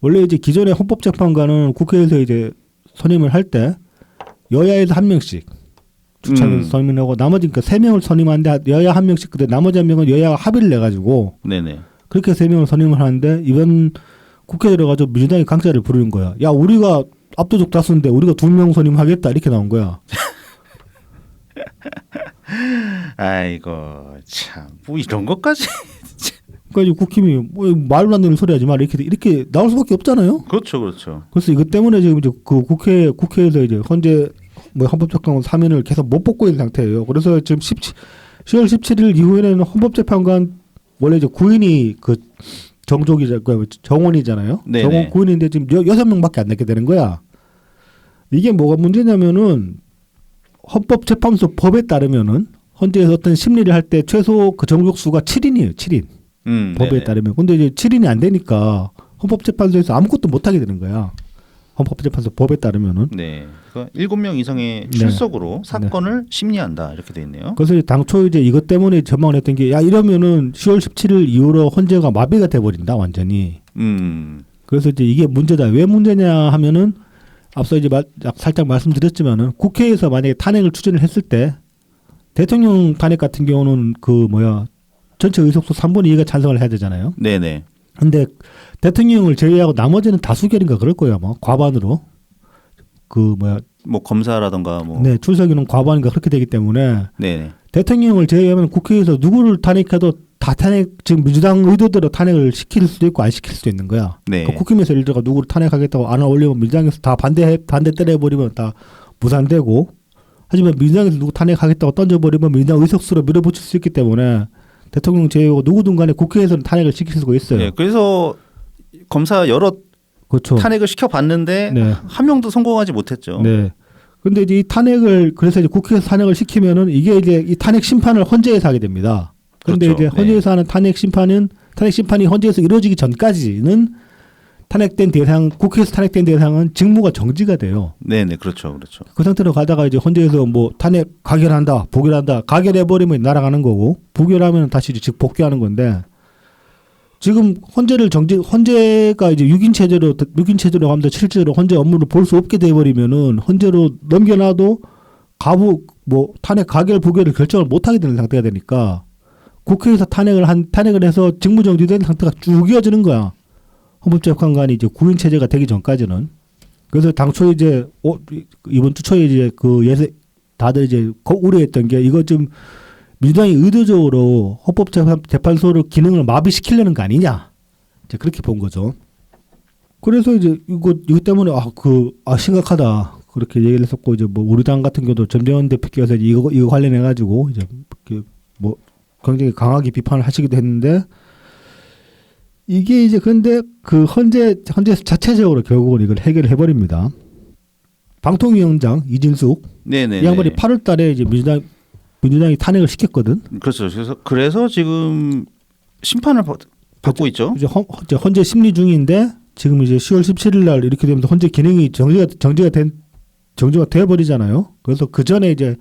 원래 이제 기존의 헌법재판관은 국회에서 이제 선임을 할 때 여야에서 한 명씩 추천해서 선임하고 나머지 그러니까 3명을 선임하는데 여야 1명씩 근데 나머지 1명은 여야가 합의를 내가지고 네네. 그렇게 3명을 선임을 하는데 이번 국회에 들어가지고 민주당이 강자를 부르는 거야. 야 우리가 압도적 다수인데 우리가 2명 선임하겠다 이렇게 나온 거야. 아이고 참 뭐 이런 것까지. 그러니까 국힘이 뭐 말도 안 되는 소리 하지 마 이렇게 나올 수밖에 없잖아요. 그렇죠, 그렇죠. 그래서 이것 때문에 지금 이제 그 국회에서 이제 현재 뭐 헌법재판관 3인을 계속 못 뽑고 있는 상태예요. 그래서 지금 10월 17일 이후에는 헌법재판관 원래 이제 9인이 그 정원이잖아요. 네네. 정원 9인인데 지금 6명밖에 안 내게 되는 거야. 이게 뭐가 문제냐면은 헌법재판소 법에 따르면은 헌재에서 어떤 심리를 할 때 최소 그 정족수가 7인이에요. 7인. 법에 네네. 따르면. 근데 이제 7인이 안 되니까 헌법재판소에서 아무것도 못 하게 되는 거야. 헌법재판소 법에 따르면은. 네. 그러니까 7명 이상의 출석으로 사건을 심리한다 이렇게 돼 있네요. 그래서 이제 당초 이제 이것 때문에 전망을 했던 게 야 이러면은 10월 17일 이후로 헌재가 마비가 돼 버린다 완전히. 그래서 이제 이게 문제다. 왜 문제냐 하면은 앞서 이제 살짝 말씀드렸지만은 국회에서 만약에 탄핵을 추진을 했을 때 대통령 탄핵 같은 경우는 그 전체 의석수 3분의 2가 찬성을 해야 되잖아요. 네네. 근데 대통령을 제외하고 나머지는 다수결인가 그럴 거예요. 뭐 과반으로. 뭐 검사라던가 뭐. 네, 출석인은 과반인가 그렇게 되기 때문에 네네. 대통령을 제외하면 국회에서 누구를 탄핵해도 다 지금 민주당 의도대로 탄핵을 시킬 수도 있고 안 시킬 수도 있는 거야. 네. 그러니까 국힘에서 예를 들어 누구를 탄핵하겠다고 안을 올리면 민주당에서 다 반대 때려버리면 다 무산되고 하지만 민주당에서 누구 탄핵하겠다고 던져버리면 민주당 의석수로 밀어붙일 수 있기 때문에 대통령 제외하고 누구든 간에 국회에서는 탄핵을 시킬 수가 있어요. 네, 그래서 검사 여러 그렇죠. 탄핵을 시켜봤는데 네. 한 명도 성공하지 못했죠. 네. 근데 이제 이 탄핵을 그래서 이제 국회에서 탄핵을 시키면은 이게 이제 이 탄핵 심판을 헌재에서 하게 됩니다. 그런데 그렇죠. 이제 헌재에서 하는 탄핵 심판이 헌재에서 이루어지기 전까지는 국회에서 탄핵된 대상은 직무가 정지가 돼요. 네네, 그렇죠, 그렇죠. 그 상태로 가다가 이제 헌재에서 뭐 탄핵 가결한다, 부결한다, 가결해버리면 날아가는 거고, 부결하면 다시 이제 즉 복귀하는 건데, 지금 헌재가 이제 6인 체제로 가면서 실제로 헌재 업무를 볼 수 없게 돼버리면은 헌재로 넘겨놔도 탄핵 가결 부결을 결정을 못 하게 되는 상태가 되니까 국회에서 탄핵을 해서 직무정지된 상태가 쭉 이어지는 거야. 헌법재판관이 이제 9인 체제가 되기 전까지는. 그래서 당초 이제 이번 주 초에 이제 다들 이제 우려했던 게 이거 좀 민주당이 의도적으로 헌법재판소를 기능을 마비시키려는 거 아니냐. 이제 그렇게 본 거죠. 그래서 이제 이거 때문에 심각하다. 그렇게 얘기를 했었고 이제 뭐 우리 당 같은 경우도 전재원 대표께서 이거 관련해 가지고 이제 뭐 굉장히 강하게 비판을 하시기도 했는데 이게 이제 근데 그 헌재에서 자체적으로 결국은 이걸 해결해 버립니다. 방통위원장 이진숙 네네. 이 양반이 8월달에 이제 민주당이 탄핵을 시켰거든. 그렇죠. 그래서 지금 심판을 받고 있죠. 이제 헌재 심리 중인데 지금 이제 10월 17일 날 이렇게 되면서 헌재 기능이 정지가 돼 버리잖아요. 그래서 그 전에 이제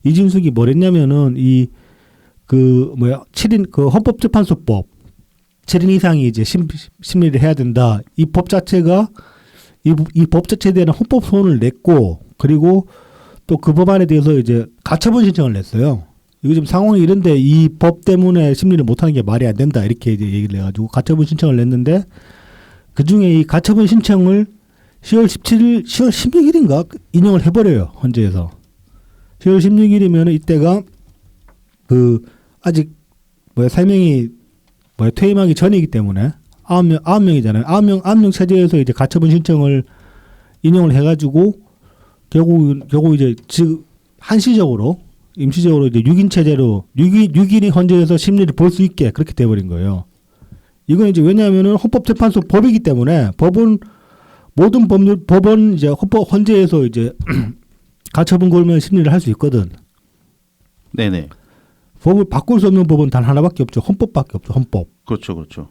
이진숙이 뭐랬냐면은 7인 그 헌법재판소법 7인 이상이 이제 심리를 해야 된다. 이 법 자체가 이 법 자체에 대한 헌법 소원을 냈고 그리고 또 그 법안에 대해서 이제 가처분 신청을 냈어요. 이거 지금 상황이 이런데 이 법 때문에 심리를 못하는 게 말이 안 된다 이렇게 이제 얘기를 해가지고 가처분 신청을 냈는데 그 중에 이 가처분 신청을 10월 16일인가 인용을 해버려요 헌재에서. 10월 16일이면 이때가 아직 3명이 퇴임하기 전이기 때문에 9명이잖아요. 9명 체제에서 이제 가처분 신청을 인용을 해가지고 결국 이제 즉 한시적으로 임시적으로 이제 6인 체제로 6인이 헌재에서 심리를 볼 수 있게 그렇게 돼버린 거예요. 이건 이제 왜냐하면은 헌법재판소 법이기 때문에 법은 이제 헌재에서 이제 가처분 걸면 심리를 할 수 있거든. 네네. 법을 바꿀 수 없는 법은 단 하나밖에 없죠. 헌법밖에 없죠. 헌법. 그렇죠, 그렇죠.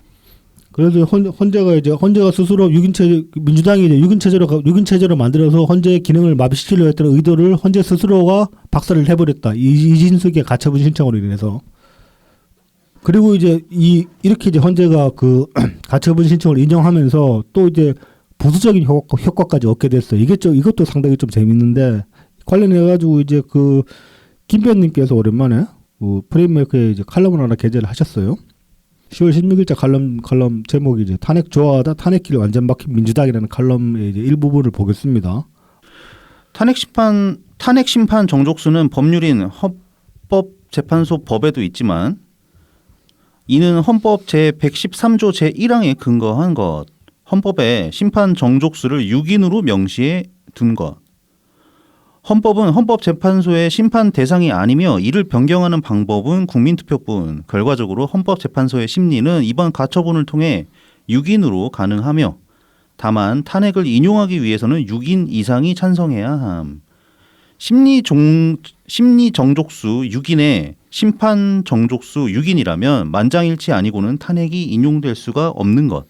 그래서 헌재가 스스로 6인 체제 민주당이 이제 6인 체제로 만들어서 헌재의 기능을 마비시키려 했던 의도를 헌재 스스로가 박살을 해버렸다. 이진숙의 가처분 신청으로 인해서. 그리고 이제 이렇게 이제 헌재가 그 가처분 신청을 인정하면서 또 이제 부수적인 효과까지 얻게 됐어요. 이것도 상당히 좀 재밌는데 관련해 가지고 이제 김변님께서 오랜만에 그 프레임메이커에 이제 칼럼을 하나 게재를 하셨어요. 10월 16일자 칼럼 제목이 이제 탄핵 좋아하다 탄핵길 완전 막힌 민주당이라는 칼럼의 이제 일부분을 보겠습니다. 탄핵 심판 정족수는 법률인 헌법재판소 법에도 있지만 이는 헌법 제113조 제1항에 근거한 것. 헌법에 심판 정족수를 6인으로 명시해 둔 것. 헌법은 헌법재판소의 심판 대상이 아니며 이를 변경하는 방법은 국민투표뿐. 결과적으로 헌법재판소의 심리는 이번 가처분을 통해 6인으로 가능하며 다만 탄핵을 인용하기 위해서는 6인 이상이 찬성해야 함. 심리 정족수 6인에 심판 정족수 6인이라면 만장일치 아니고는 탄핵이 인용될 수가 없는 것.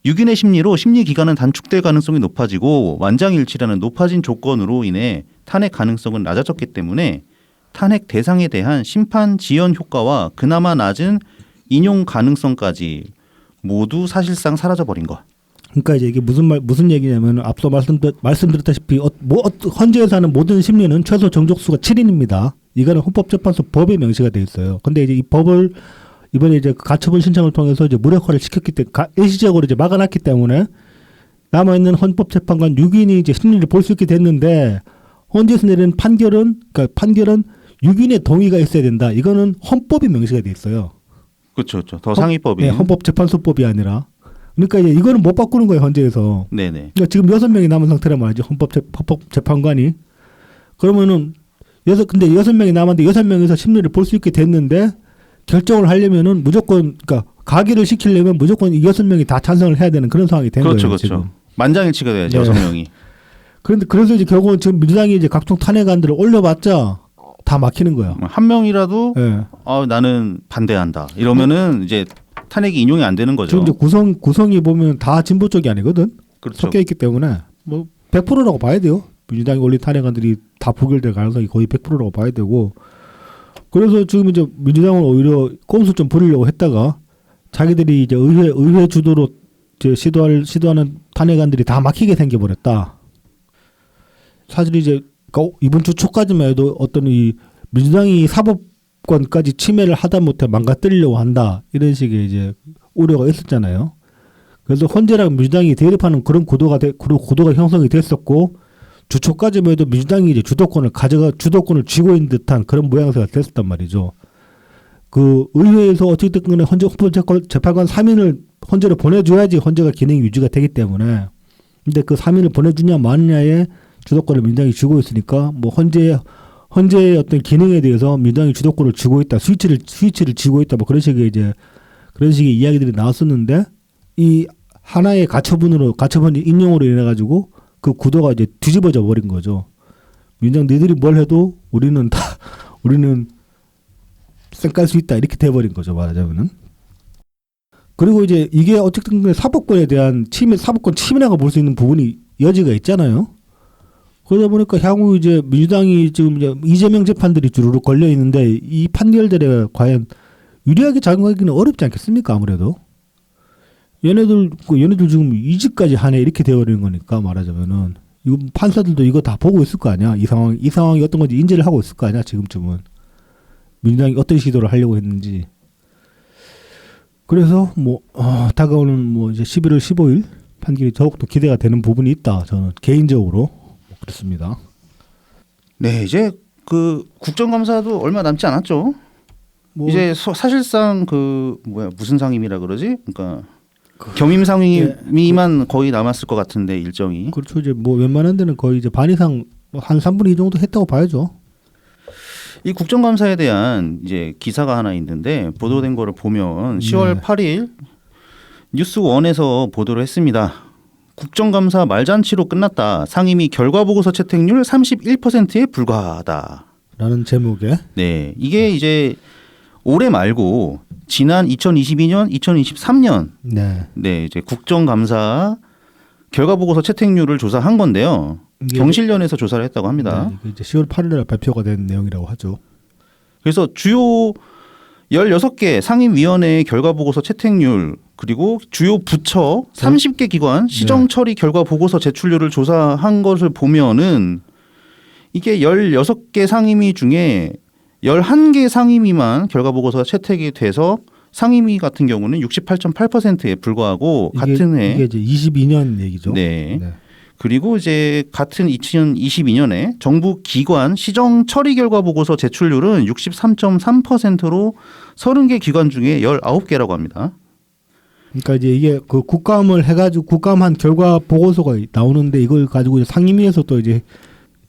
6인의 심리로 심리 기간은 단축될 가능성이 높아지고 만장일치라는 높아진 조건으로 인해 탄핵 가능성은 낮아졌기 때문에 탄핵 대상에 대한 심판 지연 효과와 그나마 낮은 인용 가능성까지 모두 사실상 사라져버린 것. 그러니까 이제 이게 무슨 얘기냐면 앞서 말씀드렸다시피 헌재에서 하는 모든 심리는 최소 정족수가 7인입니다. 이거는 헌법재판소 법에 명시가 돼 있어요. 근데 이제 이 법을 이번에 이제 가처분 신청을 통해서 이제 무력화를 시켰기 때문에 일시적으로 이제 막아놨기 때문에 남아있는 헌법재판관 6인이 이제 심리를 볼 수 있게 됐는데 헌재에서 내린 판결은 6인의 동의가 있어야 된다. 이거는 헌법이 명시가 돼 있어요. 그렇죠. 더 상위법이. 네, 헌법재판소법이 아니라. 그러니까 이제 이거는 못 바꾸는 거예요, 헌재에서. 네네. 그러니까 지금 6명이 남은 상태란 말이죠. 헌법재판관이. 그러면은 근데 6명이 남았는데 6명에서 심리를 볼 수 있게 됐는데 결정을 하려면은 무조건 그러니까 가기를 시키려면 무조건 이 6명이 다 찬성을 해야 되는 그런 상황이 된 그렇죠, 거예요. 그렇죠. 지금. 만장일치가 돼야죠. 네. 6명이. 그런데 그래서 이제 결국은 지금 민주당이 이제 각종 탄핵안들을 올려봤자 다 막히는 거야. 한 명이라도 네. 나는 반대한다. 이러면은 이제 탄핵이 인용이 안 되는 거죠. 지금 이제 구성이 보면 다 진보 쪽이 아니거든. 그렇죠. 섞여 있기 때문에 뭐 100%라고 봐야 돼요. 민주당이 올린 탄핵안들이 다 부결될 가능성이 거의 100%라고 봐야 되고. 그래서 지금 이제 민주당은 오히려 꼼수 좀 부리려고 했다가 자기들이 이제 의회 주도로 이제 시도하는 탄핵안들이 다 막히게 생겨버렸다. 사실 이제 이번 주 초까지만 해도 어떤 이 민주당이 사법권까지 침해를 하다 못해 망가뜨리려고 한다 이런 식의 이제 우려가 있었잖아요. 그래서 헌재랑 민주당이 대립하는 그런 구도가 형성이 됐었고. 주초까지만 해도 민주당이 이제 주도권을 쥐고 있는 듯한 그런 모양새가 됐었단 말이죠. 그 의회에서 어쨌든 간에 헌법재판관 3인을 헌재로 보내줘야지 헌재가 기능이 유지가 되기 때문에. 근데 그 3인을 보내주냐 마느냐에 주도권을 민주당이 쥐고 있으니까 뭐 헌재의 어떤 기능에 대해서 민주당이 주도권을 쥐고 있다, 스위치를 쥐고 있다, 뭐 그런 식의 이야기들이 나왔었는데 이 하나의 가처분 인용으로 인해 가지고 그 구도가 이제 뒤집어져 버린 거죠. 민주당 니들이 뭘 해도 우리는 쌩깔 수 있다 이렇게 돼버린 거죠, 말하자면은. 그리고 이제 이게 어쨌든 사법권에 대한 사법권 침해라고 볼 수 있는 부분이 여지가 있잖아요. 그러다 보니까 향후 이제 민주당이 지금 이제 이재명 재판들이 주르륵 걸려 있는데 이 판결들에 과연 유리하게 작용하기는 어렵지 않겠습니까, 아무래도. 얘네들 지금 이직까지 하네 이렇게 되어버리는 거니까 말하자면은 이거 판사들도 이거 다 보고 있을 거 아니야. 이 상황이 어떤 건지 인지를 하고 있을 거 아니야. 지금쯤은 민주당이 어떤 시도를 하려고 했는지. 그래서 뭐 다가오는 뭐 이제 11월 15일 판결이 더욱더 기대가 되는 부분이 있다. 저는 개인적으로 그렇습니다. 네, 이제 그 국정감사도 얼마 남지 않았죠. 뭐 이제 사실상 무슨 상임이라 그러지? 그러니까 겸임 상임위만 거의 남았을 것 같은데 일정이. 그렇죠. 이제 뭐 웬만한 데는 거의 이제 반 이상 한 3분의 2 정도 했다고 봐야죠. 이 국정감사에 대한 이제 기사가 하나 있는데 보도된 거를 보면 10월 8일 뉴스원에서 보도를 했습니다. 국정감사 말잔치로 끝났다. 상임위 결과보고서 채택률 31%에 불과하다. 라는 제목에. 네, 이게 이제 올해 말고 지난 2022년, 2023년 네, 이제 국정감사 결과보고서 채택률을 조사한 건데요. 경실련에서 조사를 했다고 합니다. 네, 이제 10월 8일에 발표가 된 내용이라고 하죠. 그래서 주요 16개 상임위원회의 결과보고서 채택률 그리고 주요 부처 30개 기관 시정처리 결과보고서 제출률을 조사한 것을 보면은 이게 16개 상임위 중에 11개 상임위만 결과 보고서가 채택이 돼서 상임위 같은 경우는 68.8%에 불과하고 같은 해 이게 이제 22년 얘기죠. 네. 그리고 이제 같은 2022년에 정부 기관 시정 처리 결과 보고서 제출률은 63.3%로 30개 기관 중에 19개라고 합니다. 그러니까 이제 이게 그 국감을 해가지고 국감한 결과 보고서가 나오는데 이걸 가지고 이제 상임위에서 또 이제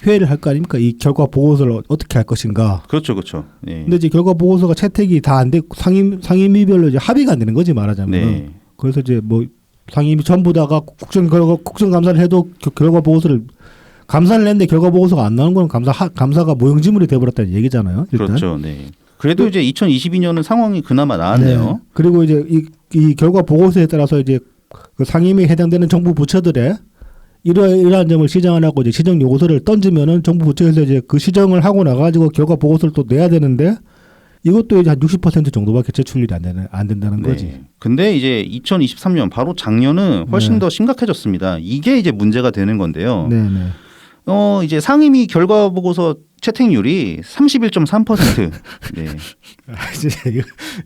회의를 할 거 아닙니까? 이 결과 보고서를 어떻게 할 것인가. 그렇죠, 그렇죠. 네. 근데 이제 결과 보고서가 채택이 다 안 되고 상임위별로 이제 합의가 안 되는 거지 말하자면. 네. 그래서 이제 뭐 상임위 전부 다가 국정감사를 해도 결과 보고서를 감사를 냈는데 결과 보고서가 안 나오는 건 감사가 모형지물이 돼버렸다는 얘기잖아요. 일단. 그렇죠. 네. 그래도 이제 2022년은 상황이 그나마 나았네요. 네. 그리고 이제 이 결과 보고서에 따라서 이제 그 상임위에 해당되는 정부 부처들의 이러한 점을 시정하라고 이제 시정 요구서를 던지면은 정부 부처에서 이제 그 시정을 하고 나가지고 결과 보고서를 또 내야 되는데 이것도 이제 한 60% 정도밖에 제출률이 안 된다는 네. 거지. 근데 이제 2023년 바로 작년은 훨씬 네. 더 심각해졌습니다. 이게 이제 문제가 되는 건데요. 네네. 이제 상임위 결과 보고서 채택률이 31.3%. 네.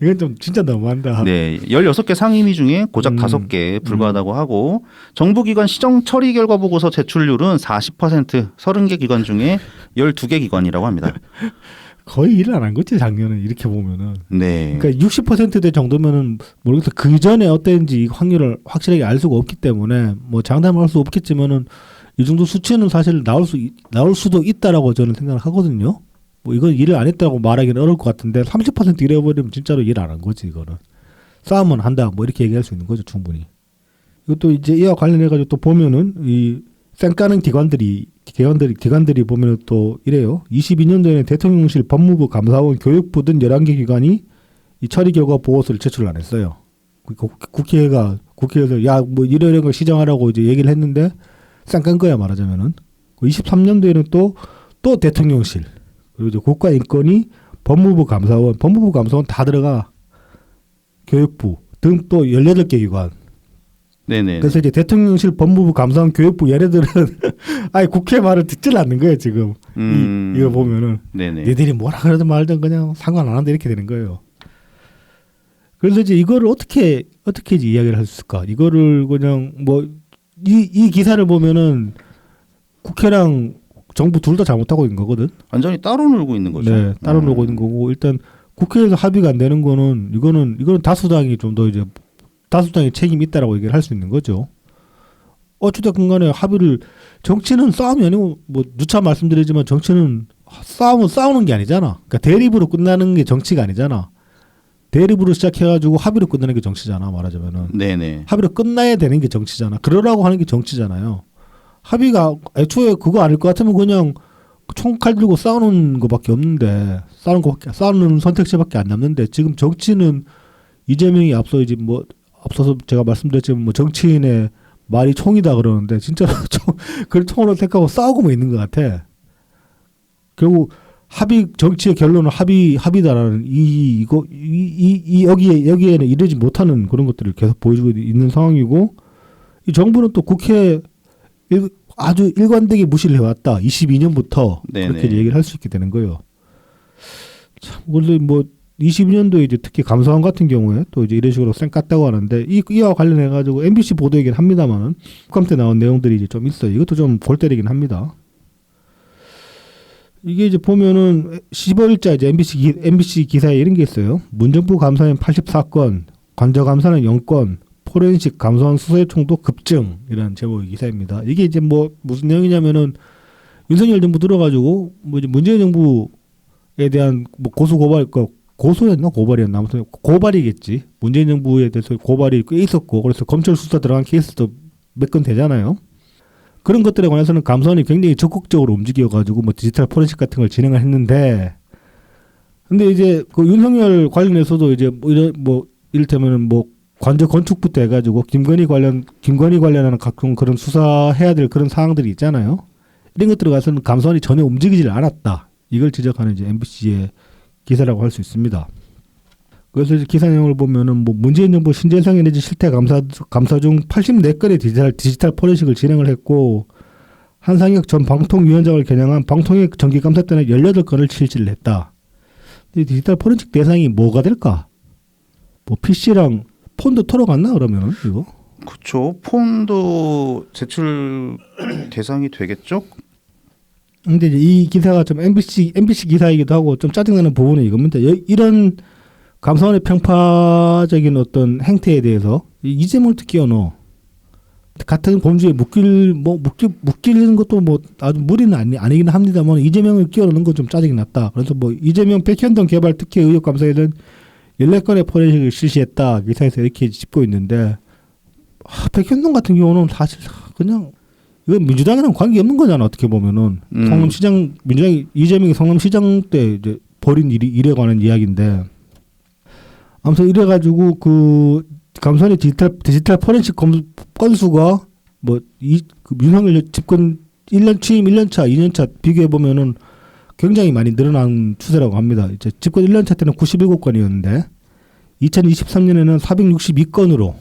이건 좀 진짜 너무한다. 네. 16개 상임위 중에 고작 5개에 불과하다고 하고 정부기관 시정 처리 결과 보고서 제출률은 40%, 30개 기관 중에 12개 기관이라고 합니다. 거의 일을 안 한 거지 작년은 이렇게 보면은. 네. 그러니까 60%대 정도면은 모르겠어. 그 전에 어땠는지 확률을 확실하게 알 수가 없기 때문에 뭐 장담할 수 없겠지만은 이 정도 수치는 사실 나올 수도 있다라고 저는 생각을 하거든요. 뭐 이건 일을 안 했다고 말하기는 어려울 것 같은데 30% 이래버리면 진짜로 일 안 한 거지 이거는. 싸움은 한다 뭐 이렇게 얘기할 수 있는 거죠 충분히. 이것도 이제 이와 관련해가지고 또 보면은 이 쌩까는 기관들이 보면은 또 이래요. 22년도에는 대통령실, 법무부, 감사원, 교육부 등 11개 기관이 이 처리 결과 보고서를 제출 안 했어요. 국회에서 야 뭐 이런 거 시정하라고 이제 얘기를 했는데 쌩깐 거야 말하자면은. 23년도에는 또 대통령실, 그리고 이제 국가인권위, 법무부 감사원 다 들어가. 교육부 등 또 18개 기관. 네네. 그래서 이제 대통령실, 법무부, 감사원, 교육부 얘네들은 아예 국회 말을 듣질 않는 거예요 지금. 이거 보면은 네네. 얘들이 뭐라 그러든 말든 그냥 상관 안 한다 이렇게 되는 거예요. 그래서 이제 이거를 어떻게 이제 이야기를 할 수 있을까? 이거를 그냥 뭐 이 기사를 보면은 국회랑 정부 둘 다 잘못하고 있는 거거든. 완전히 따로 놀고 있는 거죠. 네, 따로 놀고 있는 거고 일단 국회에서 합의가 안 되는 거는 이거는 다수당이 좀 더 이제 다수당의 책임이 있다라고 얘기를 할 수 있는 거죠. 어찌됐건 간에 합의를 정치는 싸움이 아니고 뭐 누차 말씀드리지만 정치는 싸우는 게 아니잖아. 그러니까 대립으로 끝나는 게 정치가 아니잖아. 대립으로 시작해가지고 합의로 끝나는 게 정치잖아 말하자면은. 네네. 합의로 끝나야 되는 게 정치잖아. 그러라고 하는 게 정치잖아요. 합의가 애초에 그거 아닐 것 같으면 그냥 총칼 들고 싸우는 거밖에 없는데 싸우는 선택지밖에 안 남는데 지금 정치는 이재명이 앞서서 제가 말씀드렸지만 뭐 정치인의 말이 총이다 그러는데 진짜로 그걸 총으로 택하고 싸우고만 있는 것 같아. 결국 정치의 결론은 합의다라는 여기에는 이르지 못하는 그런 것들을 계속 보여주고 있는 상황이고 이 정부는 또 국회 아주 일관되게 무시를 해왔다. 22년부터 그렇게 얘기를 할 수 있게 되는 거예요. 참 원래 뭐 22년도에 이제 특히 감사원 같은 경우에 또 이제 이런 식으로 쌩 깠다고 하는데 이와 관련해 가지고 MBC 보도이긴 합니다만은 국감 때 나온 내용들이 이제 좀 있어요. 이것도 좀 골 때리긴 합니다. 이게 이제 보면은 15일자 이제 MBC 기사에 이런 게 있어요. 문정부 감사인 84건, 관저 감사는 0건, 포렌식 감사원 수사요청도 급증 이런 제목의 기사입니다. 이게 이제 뭐 무슨 내용이냐면은 윤석열 정부 들어가지고 뭐 이제 문재인 정부에 대한 뭐 고소였나 고발이었나 아무튼 고발이겠지. 문재인 정부에 대해서 고발이 꽤 있었고 그래서 검찰 수사 들어간 케이스도 몇 건 되잖아요. 그런 것들에 관해서는 감사원이 굉장히 적극적으로 움직여가지고 뭐 디지털 포렌식 같은 걸 진행을 했는데, 근데 이제 그 윤석열 관련해서도 이제 뭐 이를테면은 뭐 관저 건축부터 해가지고 김건희 관련하는 각종 그런 수사해야 될 그런 사항들이 있잖아요. 이런 것들에 관해서는 감사원이 전혀 움직이질 않았다. 이걸 지적하는 이제 MBC의 기사라고 할 수 있습니다. 그래서 이제 기사 내용을 보면은 뭐 문재인 정부 신재생 에너지 실태 감사 중 84건의 디지털 포렌식을 진행을 했고 한상혁 전 방통위원장을 겨냥한 방통위 정기감사 때는 18건을 실시를 했다. 디지털 포렌식 대상이 뭐가 될까? 뭐 PC랑 폰도 털어갔나 그러면은 이거? 그렇죠. 폰도 제출 대상이 되겠죠? 근데 이제 이 기사가 좀 MBC 기사이기도 하고 좀 짜증나는 부분은 이겁니다. 이런 감사원의 편파적인 어떤 행태에 대해서 이재명을 끼워 넣어. 같은 범죄에 묶이는 것도 뭐 아주 무리는 아니긴 합니다만 이재명을 끼워 넣는 건 좀 짜증이 났다. 그래서 뭐 이재명 백현동 개발 특혜 의혹 감사에는 14건의 포렌식을 실시했다. 기사에서 이렇게 짚고 있는데 백현동 같은 경우는 사실 그냥 이건 민주당이랑 관계 없는 거잖아. 어떻게 보면은 성남시장 민주당이 이재명이 성남시장 때 이제 벌인 일에 관한 이야기인데 아무튼 이래가지고 그 감사원의 디지털 포렌식 건수가 뭐 그 윤석열 집권 1년 취임 1년차 2년차 비교해 보면은 굉장히 많이 늘어난 추세라고 합니다. 이제 집권 1년차 때는 97건이었는데 2023년에는 462건으로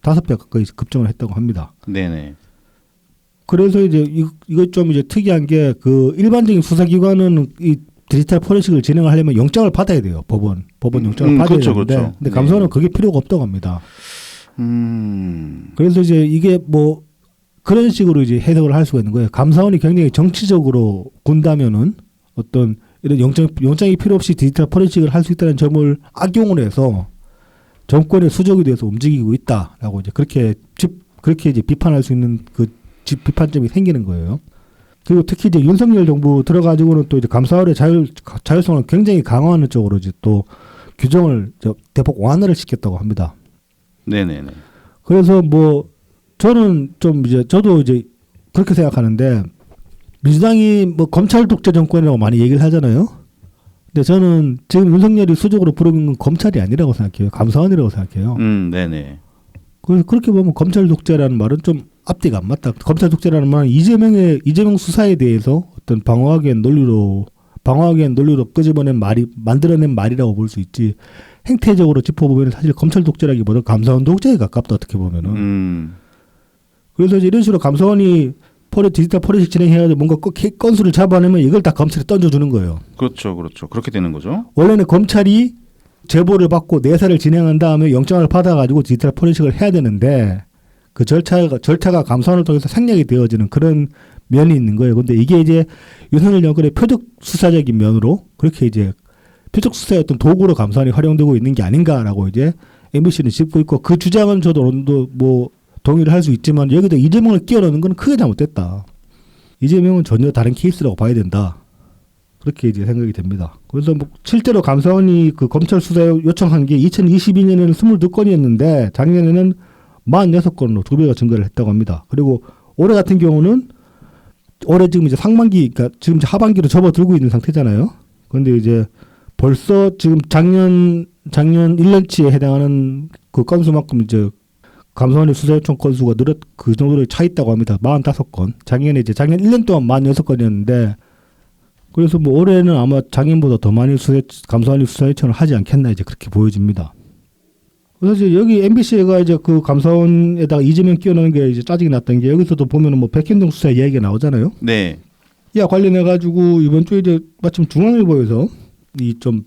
5배 가까이 급증을 했다고 합니다. 네네. 그래서 이제 이거 좀 이제 특이한 게 그 일반적인 수사기관은 이 디지털 포렌식을 진행하려면 영장을 받아야 돼요. 법원 영장을 받아야 그렇죠, 되는데 그렇죠. 근데 감사원은 그게 필요가 없다고 합니다. 그래서 이제 이게 뭐 그런 식으로 이제 해석을 할 수가 있는 거예요. 감사원이 굉장히 정치적으로 군다면은 어떤 이런 영장이 필요 없이 디지털 포렌식을 할 수 있다는 점을 악용을 해서 정권의 수적에 대해서 움직이고 있다라고 이제 그렇게 이제 비판할 수 있는 그 비판점이 생기는 거예요. 그리고 특히 이제 윤석열 정부 들어가지고는 또 이제 감사원의 자율성을 굉장히 강화하는 쪽으로 이제 또 규정을 대폭 완화를 시켰다고 합니다. 네네네. 그래서 뭐 저는 좀 이제 저도 이제 그렇게 생각하는데 민주당이 뭐 검찰 독재 정권이라고 많이 얘기를 하잖아요. 근데 저는 지금 윤석열이 수적으로 부르는 건 검찰이 아니라고 생각해요. 감사원이라고 생각해요. 네네. 그래서 그렇게 보면 검찰 독재라는 말은 좀 앞뒤가 안 맞다. 검찰 독재라는 말은 이재명 수사에 대해서 어떤 방어하기엔 논리로 만들어낸 말이라고 볼 수 있지. 행태적으로 짚어보면 사실 검찰 독재라기보다 감사원 독재에 가깝다 어떻게 보면은. 그래서 이제 이런 식으로 감사원이 디지털 포렌식 진행해가지고 뭔가 건수를 잡아내면 이걸 다 검찰에 던져주는 거예요. 그렇죠. 그렇게 되는 거죠. 원래는 검찰이 제보를 받고 내사를 진행한 다음에 영장을 받아가지고 디지털 포렌식을 해야 되는데 그 절차가 감사원을 통해서 생략이 되어지는 그런 면이 있는 거예요. 근데 이게 이제 윤석열 정권의 표적 수사적인 면으로 그렇게 이제 표적 수사의 어떤 도구로 감사원이 활용되고 있는 게 아닌가라고 이제 MBC는 짚고 있고 그 주장은 저도 뭐 동의를 할 수 있지만 여기다 이재명을 끼워넣는 건 크게 잘못됐다. 이재명은 전혀 다른 케이스라고 봐야 된다. 그렇게 이제 생각이 됩니다. 그래서 뭐 실제로 감사원이 그 검찰 수사 요청한 게 2022년에는 22건이었는데 작년에는 46건으로 2배가 증가를 했다고 합니다. 그리고 올해 같은 경우는 올해 지금 이제 상반기, 그러니까 지금 하반기로 접어들고 있는 상태잖아요. 그런데 이제 벌써 지금 작년 1년치에 해당하는 그 건수만큼 이제 감사원의 수사 요청 건수가 그 정도로 차 있다고 합니다. 45건. 작년 1년 동안 46건이었는데 그래서 뭐 올해는 아마 작년보다 더 많이 감사원이 수사 요청을 하지 않겠나 이제 그렇게 보여집니다. 그래서 이제 여기 MBC가 이제 그 감사원에다가 이재명 끼워넣는 게 이제 짜증이 났던 게 여기서도 보면은 뭐 백현동 수사 이야기가 나오잖아요. 네. 이와 관련해 가지고 이번 주에 이제 마침 중앙일보에서 이 좀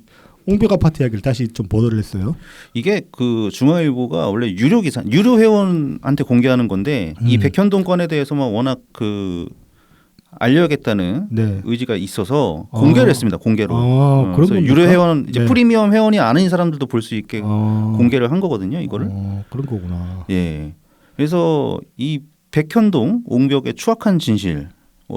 옹벽 아파트 이야기를 다시 좀 보도를 했어요. 이게 그 중앙일보가 원래 유료 회원한테 공개하는 건데 이 백현동 건에 대해서만 워낙 그 알려야겠다는 네. 의지가 있어서 공개를 했습니다. 공개로. 그래서 유료 회원 이제 네. 프리미엄 회원이 아닌 사람들도 볼 수 있게 공개를 한 거거든요. 이거를. 그런 거구나. 예. 그래서 이 백현동 옹벽의 추악한 진실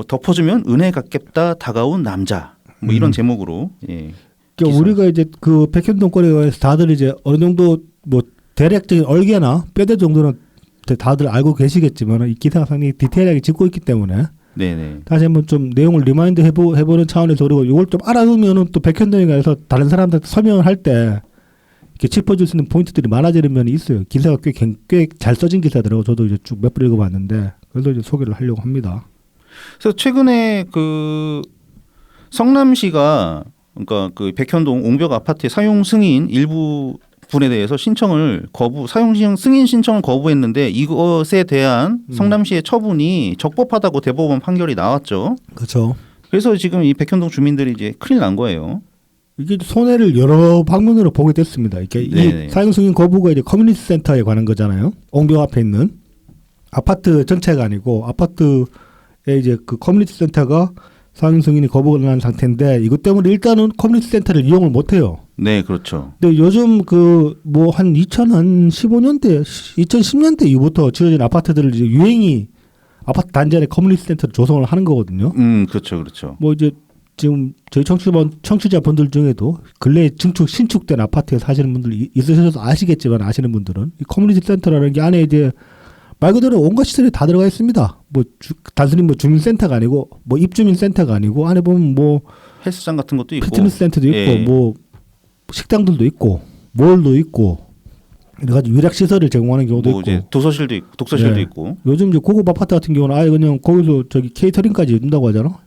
덮어주면 은혜 갚겠다 다가온 남자 뭐 이런 제목으로. 예. 그러니까 우리가 이제 그 백현동 건에 관해서 다들 이제 어느 정도 뭐 대략적인 얼개나 뼈대 정도는 다들 알고 계시겠지만 이 기사가 상당히 디테일하게 짚고 있기 때문에 네네. 다시 한번 좀 내용을 리마인드 해보는 차원에서 그리고 이걸 좀 알아두면은 또 백현동에 관해서 다른 사람들한테 설명을 할 때 이렇게 짚어줄 수 있는 포인트들이 많아지는 면이 있어요. 기사가 꽤 잘 써진 기사더라고. 저도 이제 쭉 몇 번 읽어봤는데 그래서 이제 소개를 하려고 합니다. 그래서 최근에 그 성남시가 그러니까 그 백현동 옹벽 아파트의 사용 승인 일부 부분에 대해서 사용 승인 신청을 거부했는데 이것에 대한 성남시의 처분이 적법하다고 대법원 판결이 나왔죠. 그렇죠. 그래서 지금 이 백현동 주민들이 이제 큰일 난 거예요. 이게 손해를 여러 방면으로 보게 됐습니다. 이게 네네. 이 사용 승인 거부가 이제 커뮤니티 센터에 관한 거잖아요. 옹벽 앞에 있는 아파트 전체가 아니고 아파트에 이제 그 커뮤니티 센터가 사용 승인이 거부가 난 상태인데 이것 때문에 일단은 커뮤니티 센터를 이용을 못 해요. 네, 그렇죠. 근데 요즘 그 뭐 한 2015년대, 2010년대 이후부터 지어진 아파트들을 이제 유행이 아파트 단지 안에 커뮤니티 센터를 조성을 하는 거거든요. 그렇죠, 그렇죠. 뭐 이제 지금 저희 청취자분들 중에도 근래 신축된 아파트에 사시는 분들 있으셔서 아시겠지만 아시는 분들은 이 커뮤니티 센터라는 게 안에 이제 말 그대로 온갖 시설이 다 들어가 있습니다. 뭐 단순히 뭐 주민센터가 아니고 뭐 입주민센터가 아니고 안에 보면 뭐 헬스장 같은 것도 있고 피트니스 센터도 있고 예. 뭐 식당들도 있고 몰도 있고 여러 가지 유락 시설을 제공하는 경우도 뭐 있고 이제 도서실도 있고 독서실도 네. 있고. 요즘 이제 고급 아파트 같은 경우는 아예 그냥 거기서 저기 케이터링까지 해준다고 하잖아.